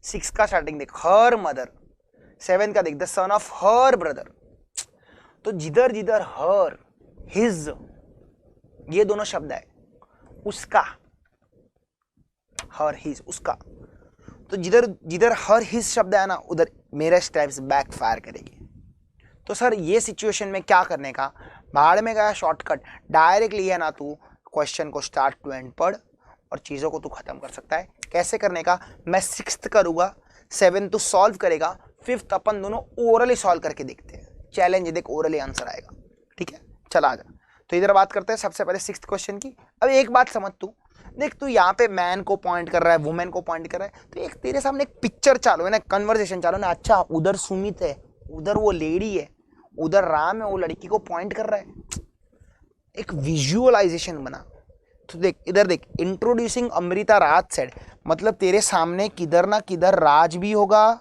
6 का स्टार्टिंग देख, हर मदर। 7 का देख, the son of her brother. तो जिधर जिधर हर, हिज, ये दोनों शब्द है, उसका, हर हिज, उसका, तो जिधर जिधर हर हिज शब्द है ना, उधर मेरे स्टेप्स बैक फायर करेगी। तो सर ये सिचुएशन में क्या करने का, भाड़ में गया शॉर्टकट, डायरेक्टली है ना, तू क्वेश्चन को स्टार्ट टू एंड पढ़ और चीज़ों को तू खत्म कर सकता है। कैसे करने का, मैं 6th करूँगा, 7 तू सॉल्व करेगा, 5th अपन दोनों ओरली सॉल्व करके देखते हैं। चैलेंज, देख ओरली आंसर आएगा, ठीक है, चला आ जा। तो इधर बात करते हैं सबसे पहले 6th क्वेश्चन की। अब एक बात समझ तू, देख तू यहाँ पे मैन को पॉइंट कर रहा है, वुमेन को पॉइंट कर रहा है, तो एक तेरे सामने एक पिक्चर चालू है ना, कन्वर्सेशन चालू है ना, अच्छा उधर सुमित है, उधर वो लेडी है, उधर राम है, वो लड़की को पॉइंट कर रहा है, एक विजुअलाइजेशन बना। तो देख इधर देख, इंट्रोड्यूसिंग अमृता राज सेड, मतलब तेरे सामने किधर ना किधर राज भी होगा,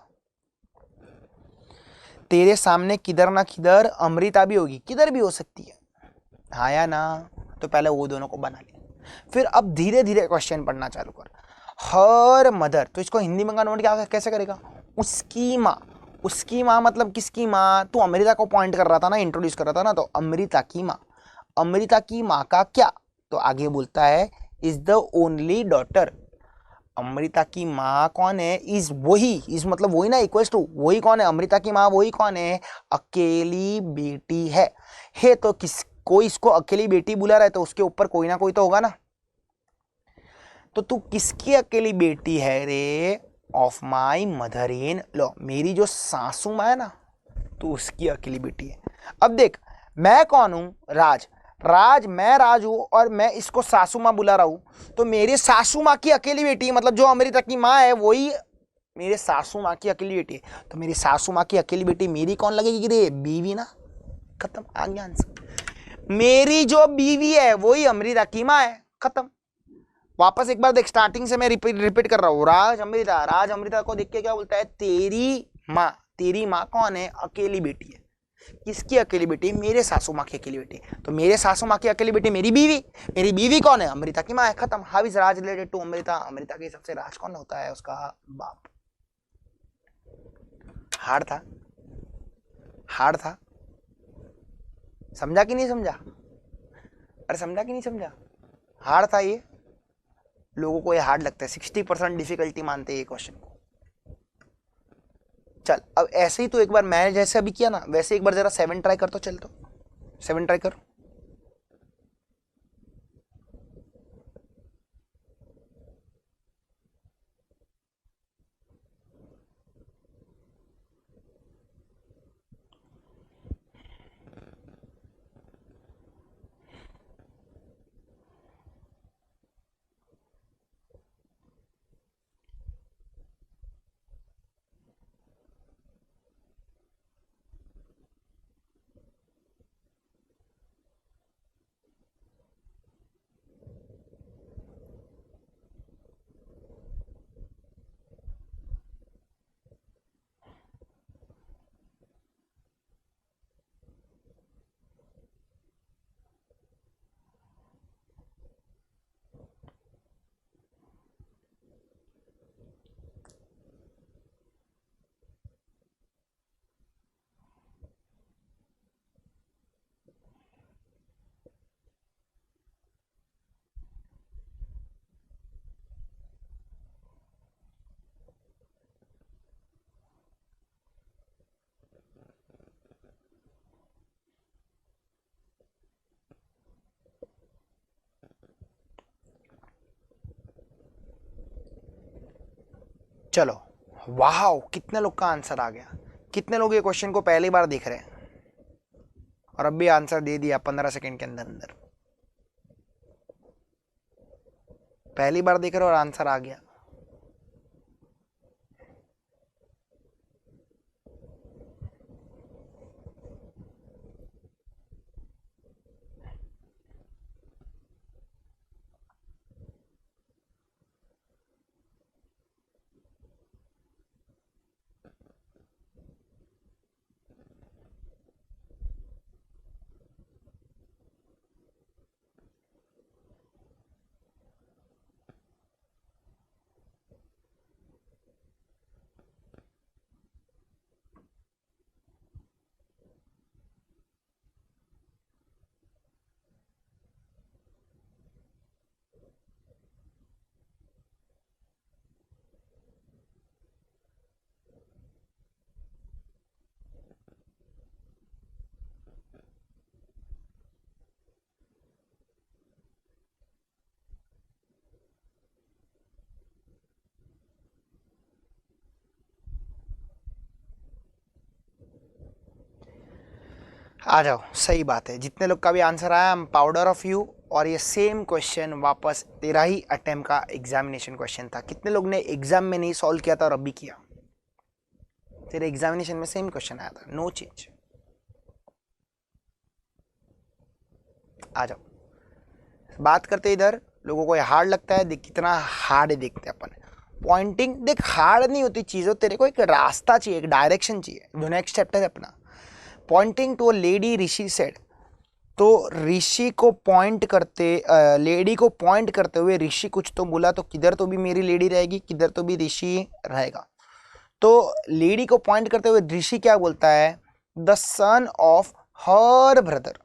तेरे सामने किधर ना किधर अमृता भी होगी, किधर भी हो सकती है, हाँ या ना। तो पहले वो दोनों को बना लिया, फिर अब धीरे धीरे क्वेश्चन पढ़ना चालू कर। हर मदर, तो इसको हिंदी में कन्वर्ट क्या कैसे करेगा, उसकी माँ। उसकी माँ मतलब किसकी माँ, तू अमृता को पॉइंट कर रहा था ना, इंट्रोड्यूस कर रहा था ना, तो अमृता की माँ। अमृता की माँ का क्या, तो आगे बोलता है is the only daughter. Amrita की माँ कौन है, इज, वही, इज मतलब वही ना, इक्वल्स टू वही, कौन है अमृता की माँ, वही कौन है, अकेली बेटी है तो किस, कोई इसको अकेली बेटी बुला रहा है तो उसके ऊपर कोई ना कोई तो होगा ना। तो तू किसकी अकेली बेटी है रे, of my mother in law, मेरी जो सासू माँ है ना, तो उसकी अकेली बेटी है। अब देख मैं कौन हूं, राज, मैं राज हूं और मैं इसको सासू माँ बुला रहा हूं, तो मेरी सासू माँ की अकेली बेटी, मतलब जो अमृता की माँ है वही मेरे सासू माँ की अकेली बेटी है। तो मेरी सासू माँ की अकेली बेटी मेरी कौन लगेगी रे, बीवी ना, खत्म, आ गया आंसर। मेरी जो बीवी है वही अमृता की माँ है, खत्म। वापस एक बार देख, स्टार्टिंग से मैं रिपीट कर रहा हूँ, राज अमृता को देख के क्या बोलता है, तेरी माँ कौन है, अकेली बेटी है। किसकी अकेली बेटी, मेरे सासू माँ की अकेली बेटी। तो मेरे सासू माँ की अकेली बेटी मेरी बीवी कौन है, अमृता की माँ है, खत्म। How is Raj related to Amrita, Amrita के हिसाब से राज कौन होता है, उसका बाप। हार्ड था, हार्ड था, समझा कि नहीं समझा, अरे समझा कि नहीं समझा, हार्ड था ये, लोगों को ये हार्ड लगता है, 60% डिफिकल्टी मानते हैं ये क्वेश्चन को। चल अब ऐसे ही तो एक बार मैंने जैसे अभी किया ना, वैसे एक बार जरा 7 ट्राई कर, तो चल तो 7 ट्राई कर। चलो, वाह, कितने लोग का आंसर आ गया, कितने लोग ये क्वेश्चन को पहली बार देख रहे हैं और अब भी आंसर दे दिया 15 सेकंड के अंदर अंदर, पहली बार देख रहे हो और आंसर आ गया। आ जाओ, सही बात है। जितने लोग का भी आंसर आया, I am powder of you. और ये सेम क्वेश्चन वापस तेरा ही अटेम्प्ट का एग्जामिनेशन क्वेश्चन था। कितने लोग ने एग्जाम में नहीं सॉल्व किया था और अभी किया? तेरे एग्जामिनेशन में सेम क्वेश्चन आया था, नो चेंज। आ जाओ, बात करते इधर। लोगों को हार्ड लगता है, देख कितना हार्ड देखते हैं अपन। पॉइंटिंग देख हार्ड नहीं होती चीज़ों, तेरे को एक रास्ता चाहिए, एक डायरेक्शन चाहिए। जो नेक्स्ट चैप्टर है अपना, pointing to a lady Rishi said. तो ऋषि को पॉइंट करते, लेडी को पॉइंट करते हुए ऋषि कुछ तो बोला, तो किधर तो भी मेरी लेडी रहेगी, किधर तो भी ऋषि रहेगा। तो लेडी को पॉइंट करते हुए ऋषि क्या बोलता है? The son of her brother.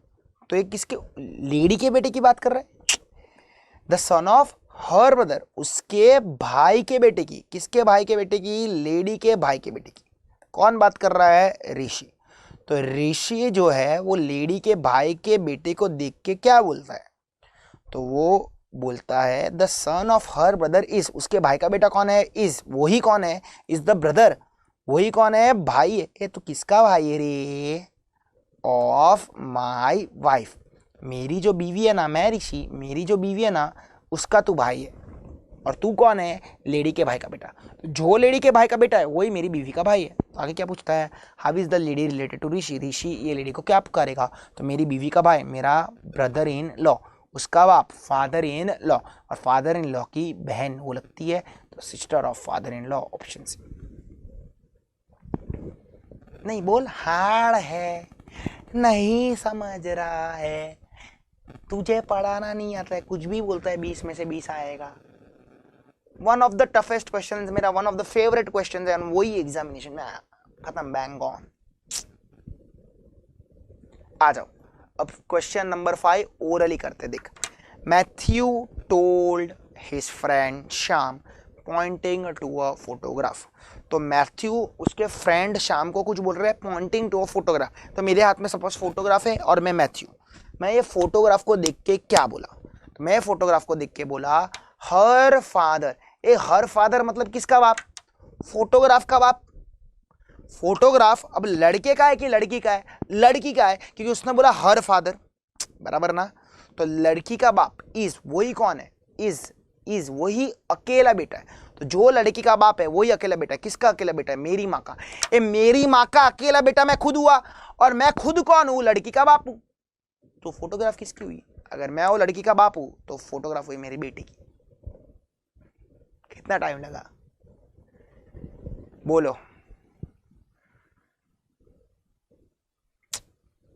तो ये किसके, लेडी के बेटे की बात कर रहा है। The son of her brother, उसके भाई के बेटे की। किसके भाई के बेटे की? लेडी के भाई के बेटे की। कौन बात कर रहा है? ऋषि। तो ऋषि जो है वो लेडी के भाई के बेटे को देख के क्या बोलता है? तो वो बोलता है the son of her brother is. उसके भाई का बेटा कौन है? इज। वही कौन है? Is the brother. वही कौन है? भाई है। ये तो किसका भाई है रे? Of my wife. मेरी जो बीवी है ना, मैं ऋषि, मेरी जो बीवी है ना उसका तू भाई है। और तू कौन है? लेडी के भाई का बेटा। तो जो लेडी के भाई का बेटा है वही मेरी बीवी का भाई है। तो आगे क्या पूछता है? How is the lady related to Rishi. Rishi ये लेडी को क्या करेगा? तो मेरी बीवी का भाई, मेरा ब्रदर इन लॉ, उसका बाप फादर इन लॉ, और फादर इन लॉ की बहन वो लगती है, तो sister of father in law. Option C. नहीं बोल, हार्ड है, नहीं समझ रहा है, तुझे पढ़ाना नहीं आता है, कुछ भी बोलता है 20 में से 20 आएगा। One of the toughest questions, मेरा one of the favourite questions है, वही एग्जामिनेशन में आया। खत्म, बैंग ऑन। आ जाओ, अब क्वेश्चन नंबर 5 ओरली करते। देख, Matthew told his friend Shyam pointing to a photograph. तो मैथ्यू उसके फ्रेंड श्याम को कुछ बोल रहा है पॉइंटिंग टू अ फोटोग्राफ। तो मेरे हाथ में सपोज फोटोग्राफ है और मैं मैथ्यू, मैं ये फोटोग्राफ को देख के क्या बोला? तो मैं फोटोग्राफ को देख के बोला हर फादर। ए हर फादर मतलब किसका बाप? फोटोग्राफ का बाप। फोटोग्राफ अब लड़के का है कि लड़की का है? लड़की का है, क्योंकि उसने बोला हर फादर, बराबर ना? तो लड़की का बाप इज, वही कौन है? इज वही अकेला बेटा है। तो जो लड़की का बाप है वही अकेला बेटा है। किसका अकेला बेटा है? मेरी माँ का। ए मेरी माँ का अकेला बेटा मैं खुद हुआ, और मैं खुद कौन हूं? लड़की का बाप हूं। तो फोटोग्राफ किसकी हुई? अगर मैं वो लड़की का बाप हूं तो फोटोग्राफ हुई मेरी बेटी की। कितना टाइम लगा? बोलो,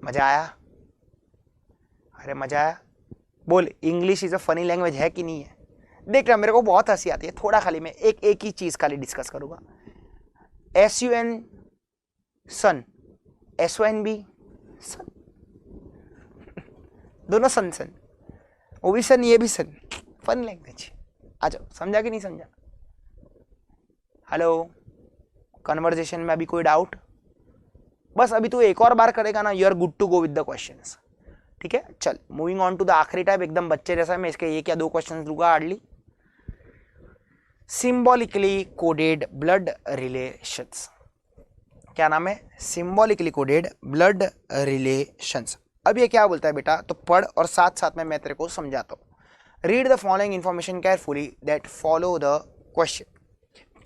मजा आया? अरे मजा आया? बोल, English is a funny language है कि नहीं है? देख रहा, मेरे को बहुत हंसी आती है। थोड़ा खाली मैं एक ही चीज खाली डिस्कस करूंगा। SUN सन, SONB सन, दोनों सन सन, वो भी सन ये भी सन, फन लैंग्वेज। आ जाओ, समझा कि नहीं समझा? हेलो, कन्वर्जेशन में अभी कोई डाउट? बस अभी तू एक और बार करेगा ना, you are good to go with the questions. ठीक है, चल मूविंग ऑन टू द आखिरी टाइप, एकदम बच्चे जैसा। मैं इसके एक या दो क्वेश्चन लूंगा hardly. Symbolically coded blood relations. क्या नाम है? Symbolically coded blood relations. अब ये क्या बोलता है बेटा? तो पढ़ और साथ साथ में मैं तेरे को समझाता हूं। Read the following information carefully that follow the question.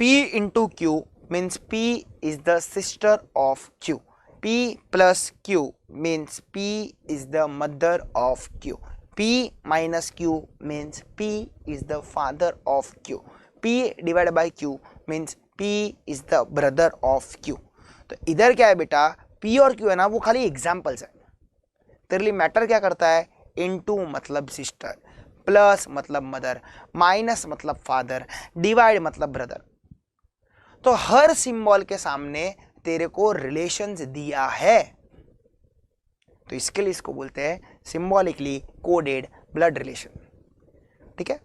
P into Q means P is the sister of Q. P plus Q means P is the mother of Q. P minus Q means P is the father of Q. P divided by Q means P is the brother of Q. तो इधर क्या है बेटा? P और Q है ना, वो खाली एग्जाम्पल्स है। तेरे लिए मैटर क्या करता है? इनटू मतलब सिस्टर, प्लस मतलब मदर, माइनस मतलब फादर, डिवाइड मतलब ब्रदर। तो हर सिंबल के सामने तेरे को रिलेशंस दिया है, तो इसके लिए इसको बोलते हैं सिंबॉलिकली कोडेड ब्लड रिलेशन। ठीक है,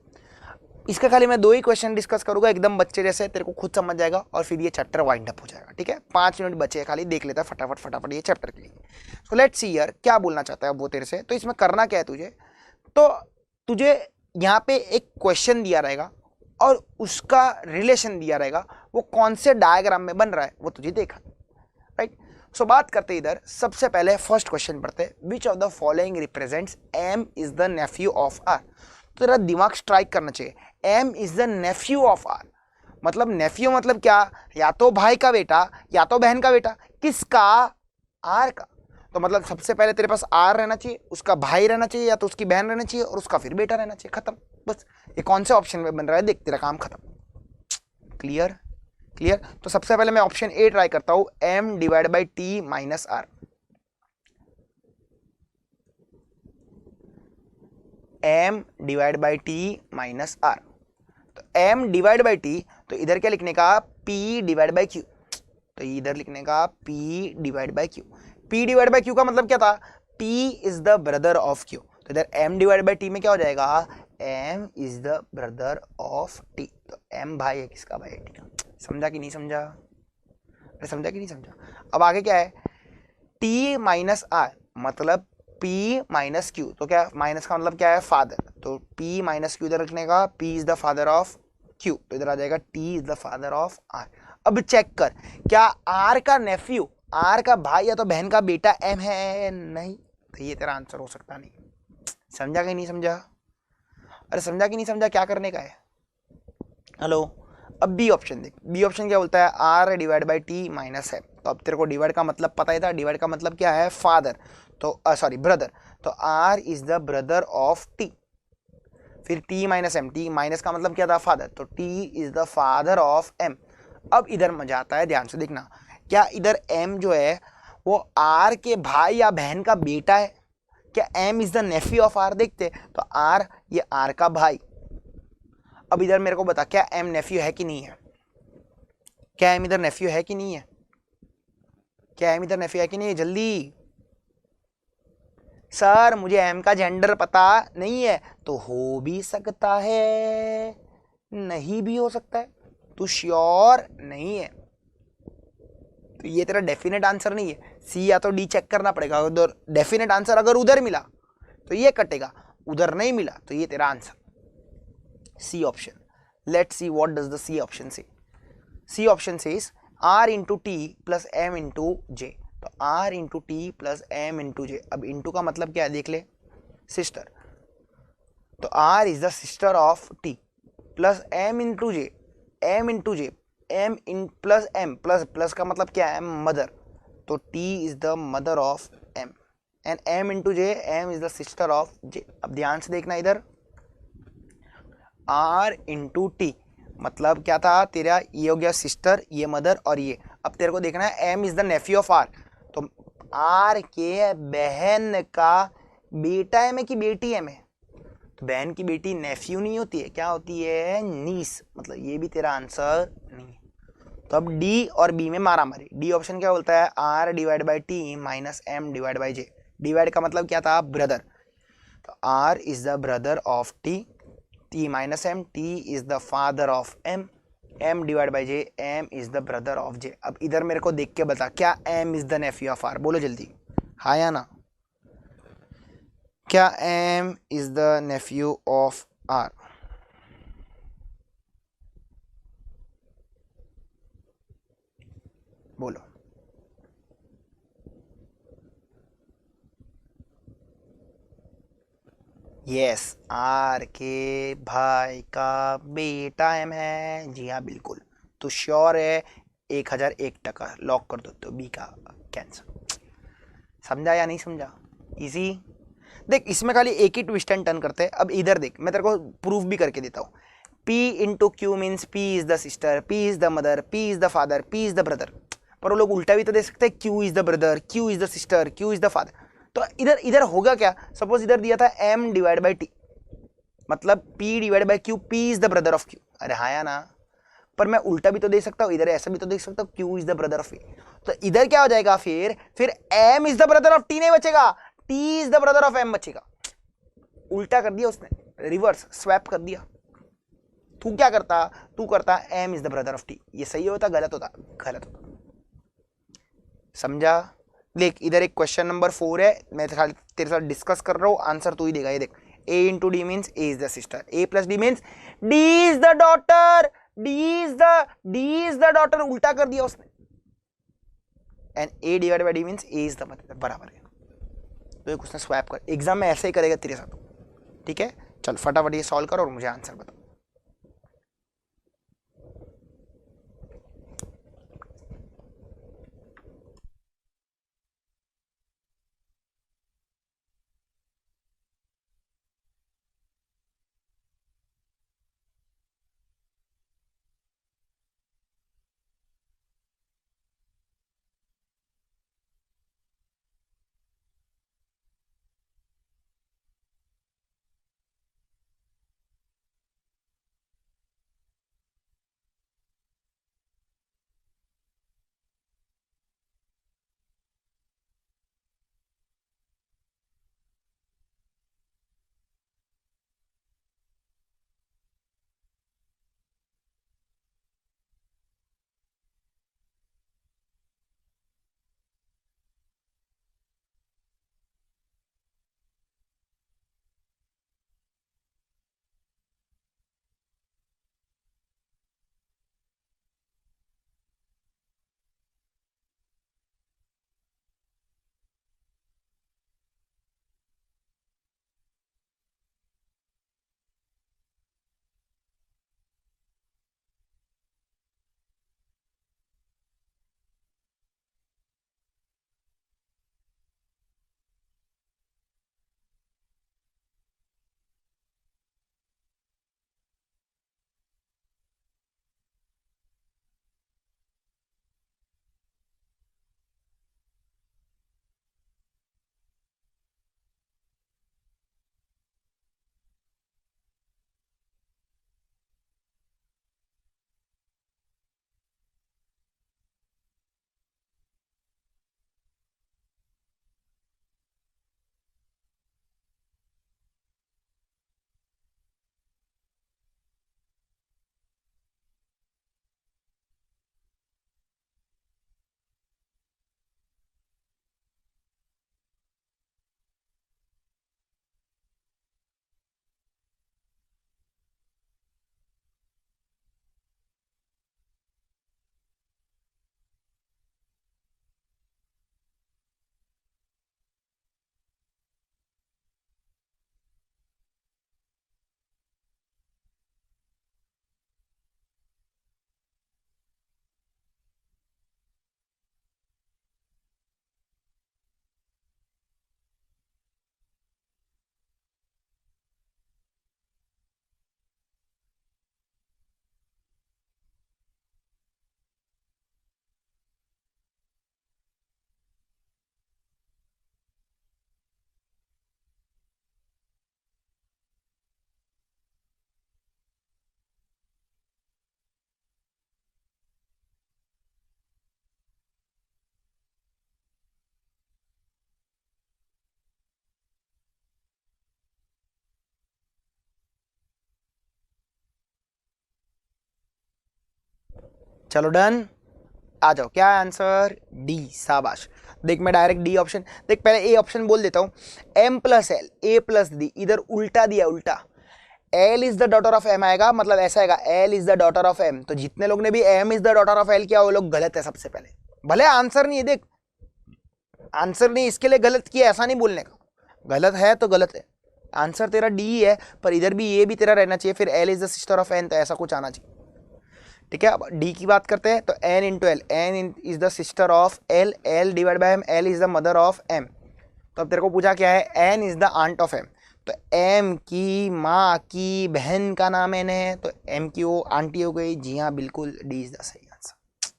इसका खाली मैं दो ही क्वेश्चन डिस्कस करूंगा, एकदम बच्चे जैसे, तेरे को खुद समझ जाएगा और फिर ये चैप्टर वाइंड अप हो जाएगा। ठीक है, 5 मिनट बचे हैं, खाली देख लेता है फटाफट फटाफट ये चैप्टर के लिए। सो लेट्स सी यार क्या बोलना चाहता है वो तेरे से। तो इसमें करना क्या है तुझे? तो तुझे यहाँ पे एक क्वेश्चन दिया रहेगा और उसका रिलेशन दिया रहेगा, वो कौन से डायग्राम में बन रहा है वो तुझे देखा, राइट। सो बात करते इधर, सबसे पहले फर्स्ट क्वेश्चन पढ़ते, which of the following represents M is the nephew of R. तो तेरा दिमाग स्ट्राइक करना चाहिए, M is the nephew of R, मतलब नेफ्यू मतलब क्या, या तो भाई का बेटा या तो बहन का बेटा, किसका, आर का। तो मतलब सबसे पहले तेरे पास आर रहना चाहिए, उसका भाई रहना चाहिए या तो उसकी बहन रहना चाहिए और उसका फिर बेटा रहना चाहिए, खत्म। बस ये कौन से ऑप्शन में बन रहा है देख, तेरा काम खत्म। Clear clear. तो सबसे पहले मैं ऑप्शन ए ट्राई करता हूं, M divide by T minus R. M divide by T minus R, तो एम डिवाइड बाई टी, तो इधर क्या लिखने का, पी डिवाइड बाई क्यू। तो इधर लिखने का P divide by Q. P divide by Q का मतलब क्या था, P is the brother of Q. तो इधर एम डिवाइड बाई टी में क्या हो जाएगा, M is the brother of T. तो एम भाई है किसका, भाई है टी का। समझा कि नहीं समझा, अरे समझा कि नहीं समझा। अब आगे क्या है, टी माइनस आर मतलब P माइनस क्यू। तो क्या माइनस का मतलब क्या है, फादर। तो P माइनस क्यू इधर रखने का, P is the father of Q, तो इधर आ जाएगा T is the father of R। अब चेक कर, क्या R का नेफ्यू, R का भाई या तो बहन का बेटा M है, नहीं। तो ये तेरा आंसर हो सकता नहीं। समझा कि नहीं समझा, अरे समझा कि नहीं समझा, क्या करने का है। हेलो, अब बी ऑप्शन देख, बी ऑप्शन क्या बोलता है, R divide by T minus है। तो अब तेरे को डिवाइड का मतलब पता ही था, डिवाइड का मतलब क्या है, फादर, तो सॉरी ब्रदर। तो R is the brother of T। फिर T minus M, T minus का मतलब क्या था, फादर, तो T is the father of M। अब इधर मजा आता है, ध्यान से देखना, क्या इधर M जो है वो R के भाई या बहन का बेटा है, क्या M is the nephew of R। देखते तो R, ये R का भाई। अब इधर मेरे को बता, क्या M नेफ्यू है कि नहीं है, क्या M इधर नेफ्यू है कि नहीं है, क्या M इधर नेफ्यू है कि नहीं है, जल्दी। सर मुझे M का जेंडर पता नहीं है, तो हो भी सकता है, नहीं भी हो सकता है, तू श्योर नहीं है। तो ये तेरा डेफिनेट आंसर नहीं है, सी या तो डी चेक करना पड़ेगा। उधर डेफिनेट आंसर अगर उधर मिला तो ये कटेगा, उधर नहीं मिला तो ये तेरा answer C option. Let's see what does the C option से। C option says R into T plus M into J. तो R into T plus M into J. अब इंटू का मतलब क्या है देख ले, सिस्टर। तो R is the sister of T plus M into J, M into J, M in plus M, plus plus का मतलब क्या है, मदर। तो T is the mother of M and M into J, M is the sister of J। अब ध्यान से देखना इधर, R इंटू टी मतलब क्या था तेरा, ये हो गया सिस्टर, ये मदर और ये। अब तेरे को देखना है M is the nephew of R, तो R के बहन का बेटा है में कि बेटी है में, तो बहन की बेटी नेफ्यू नहीं होती है, क्या होती है, नीस। मतलब ये भी तेरा आंसर नहीं है। तो अब D और B में मारा मारी। D ऑप्शन क्या बोलता है, R divide by T minus M divide by J. Divide का मतलब क्या था, ब्रदर। तो R is the brother of T, T minus M, T is the father of M, M divide by J, M is the brother of J। अब इधर मेरे को देख के बता, क्या M is the nephew of R, बोलो जल्दी, हाँ या ना। क्या M is the nephew of R, बोलो। यस, R के भाई का बेटा M है, जी हाँ बिल्कुल। तो श्योर है, 1001% लॉक कर दो, तो बी का कैंसर। समझा या नहीं समझा, इजी। देख इसमें खाली एक ही ट्विस्ट एंड टर्न करते हैं। अब इधर देख, मैं तेरे को प्रूफ भी करके देता हूँ। P into Q means P is the sister, P is the mother, P is the father, P is the brother. पर वो लोग उल्टा भी तो दे सकते हैं, Q is the brother, Q is the sister, Q is the father. तो इधर इधर होगा क्या, सपोज इधर दिया था M डिवाइड बाई टी, मतलब P divide by Q, P is the brother of Q। अरे हाँ या ना, पर मैं उल्टा भी तो दे सकता हूँ, इधर ऐसा भी तो देख सकता हूँ, Q is the brother of A। तो इधर क्या हो जाएगा, फिर M is the brother of T नहीं बचेगा, T is the brother of M बचेगा। उल्टा कर दिया उसने, रिवर्स स्वैप कर दिया। तू क्या करता, तू करता M is the brother of T। ये सही होता गलत होता, गलत होता। समझा। देख इधर एक क्वेश्चन नंबर 4 है, मैं तेरे साथ डिस्कस कर रहा हूँ, आंसर तू ही देगा। ये देख, A into D means A is the sister, A plus D means D is the daughter, D is the daughter. उल्टा कर दिया उसने। And A divide by D means A is the mother, बराबर है। तो ये क्वेश्चन स्वैप कर, एग्जाम में ऐसे ही करेगा तेरे साथ, ठीक है। चल फटाफट ये सॉल्व कर और मुझे आंसर बता। चलो डन, आ जाओ। क्या है आंसर? डी, शाबाश। देख मैं डायरेक्ट डी ऑप्शन, देख पहले ए ऑप्शन बोल देता हूँ। M plus L, A plus D, इधर उल्टा दिया, उल्टा। L is the daughter of M आएगा, मतलब ऐसा आएगा L is the daughter of M. तो जितने लोग ने भी M is the daughter of L किया वो लोग गलत है सबसे पहले। भले आंसर नहीं है, देख आंसर नहीं इसके लिए गलत किया, ऐसा नहीं बोलने का, गलत है तो गलत है। आंसर तेरा डी है, पर इधर भी ये भी तेरा रहना चाहिए, फिर L is the sister of N, तो ऐसा कुछ आना चाहिए, ठीक है। अब डी की बात करते हैं तो N into L, N is the sister of L, L divide by M, L is the mother of M. तो अब तेरे को पूछा क्या है? N is the aunt of M. तो एम की माँ की बहन का नाम एन है, तो एम की वो आंटी हो गई। जी हाँ बिल्कुल, डी इज द सही आंसर।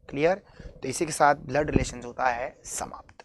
क्लियर? तो इसी के साथ ब्लड रिलेशन होता है समाप्त।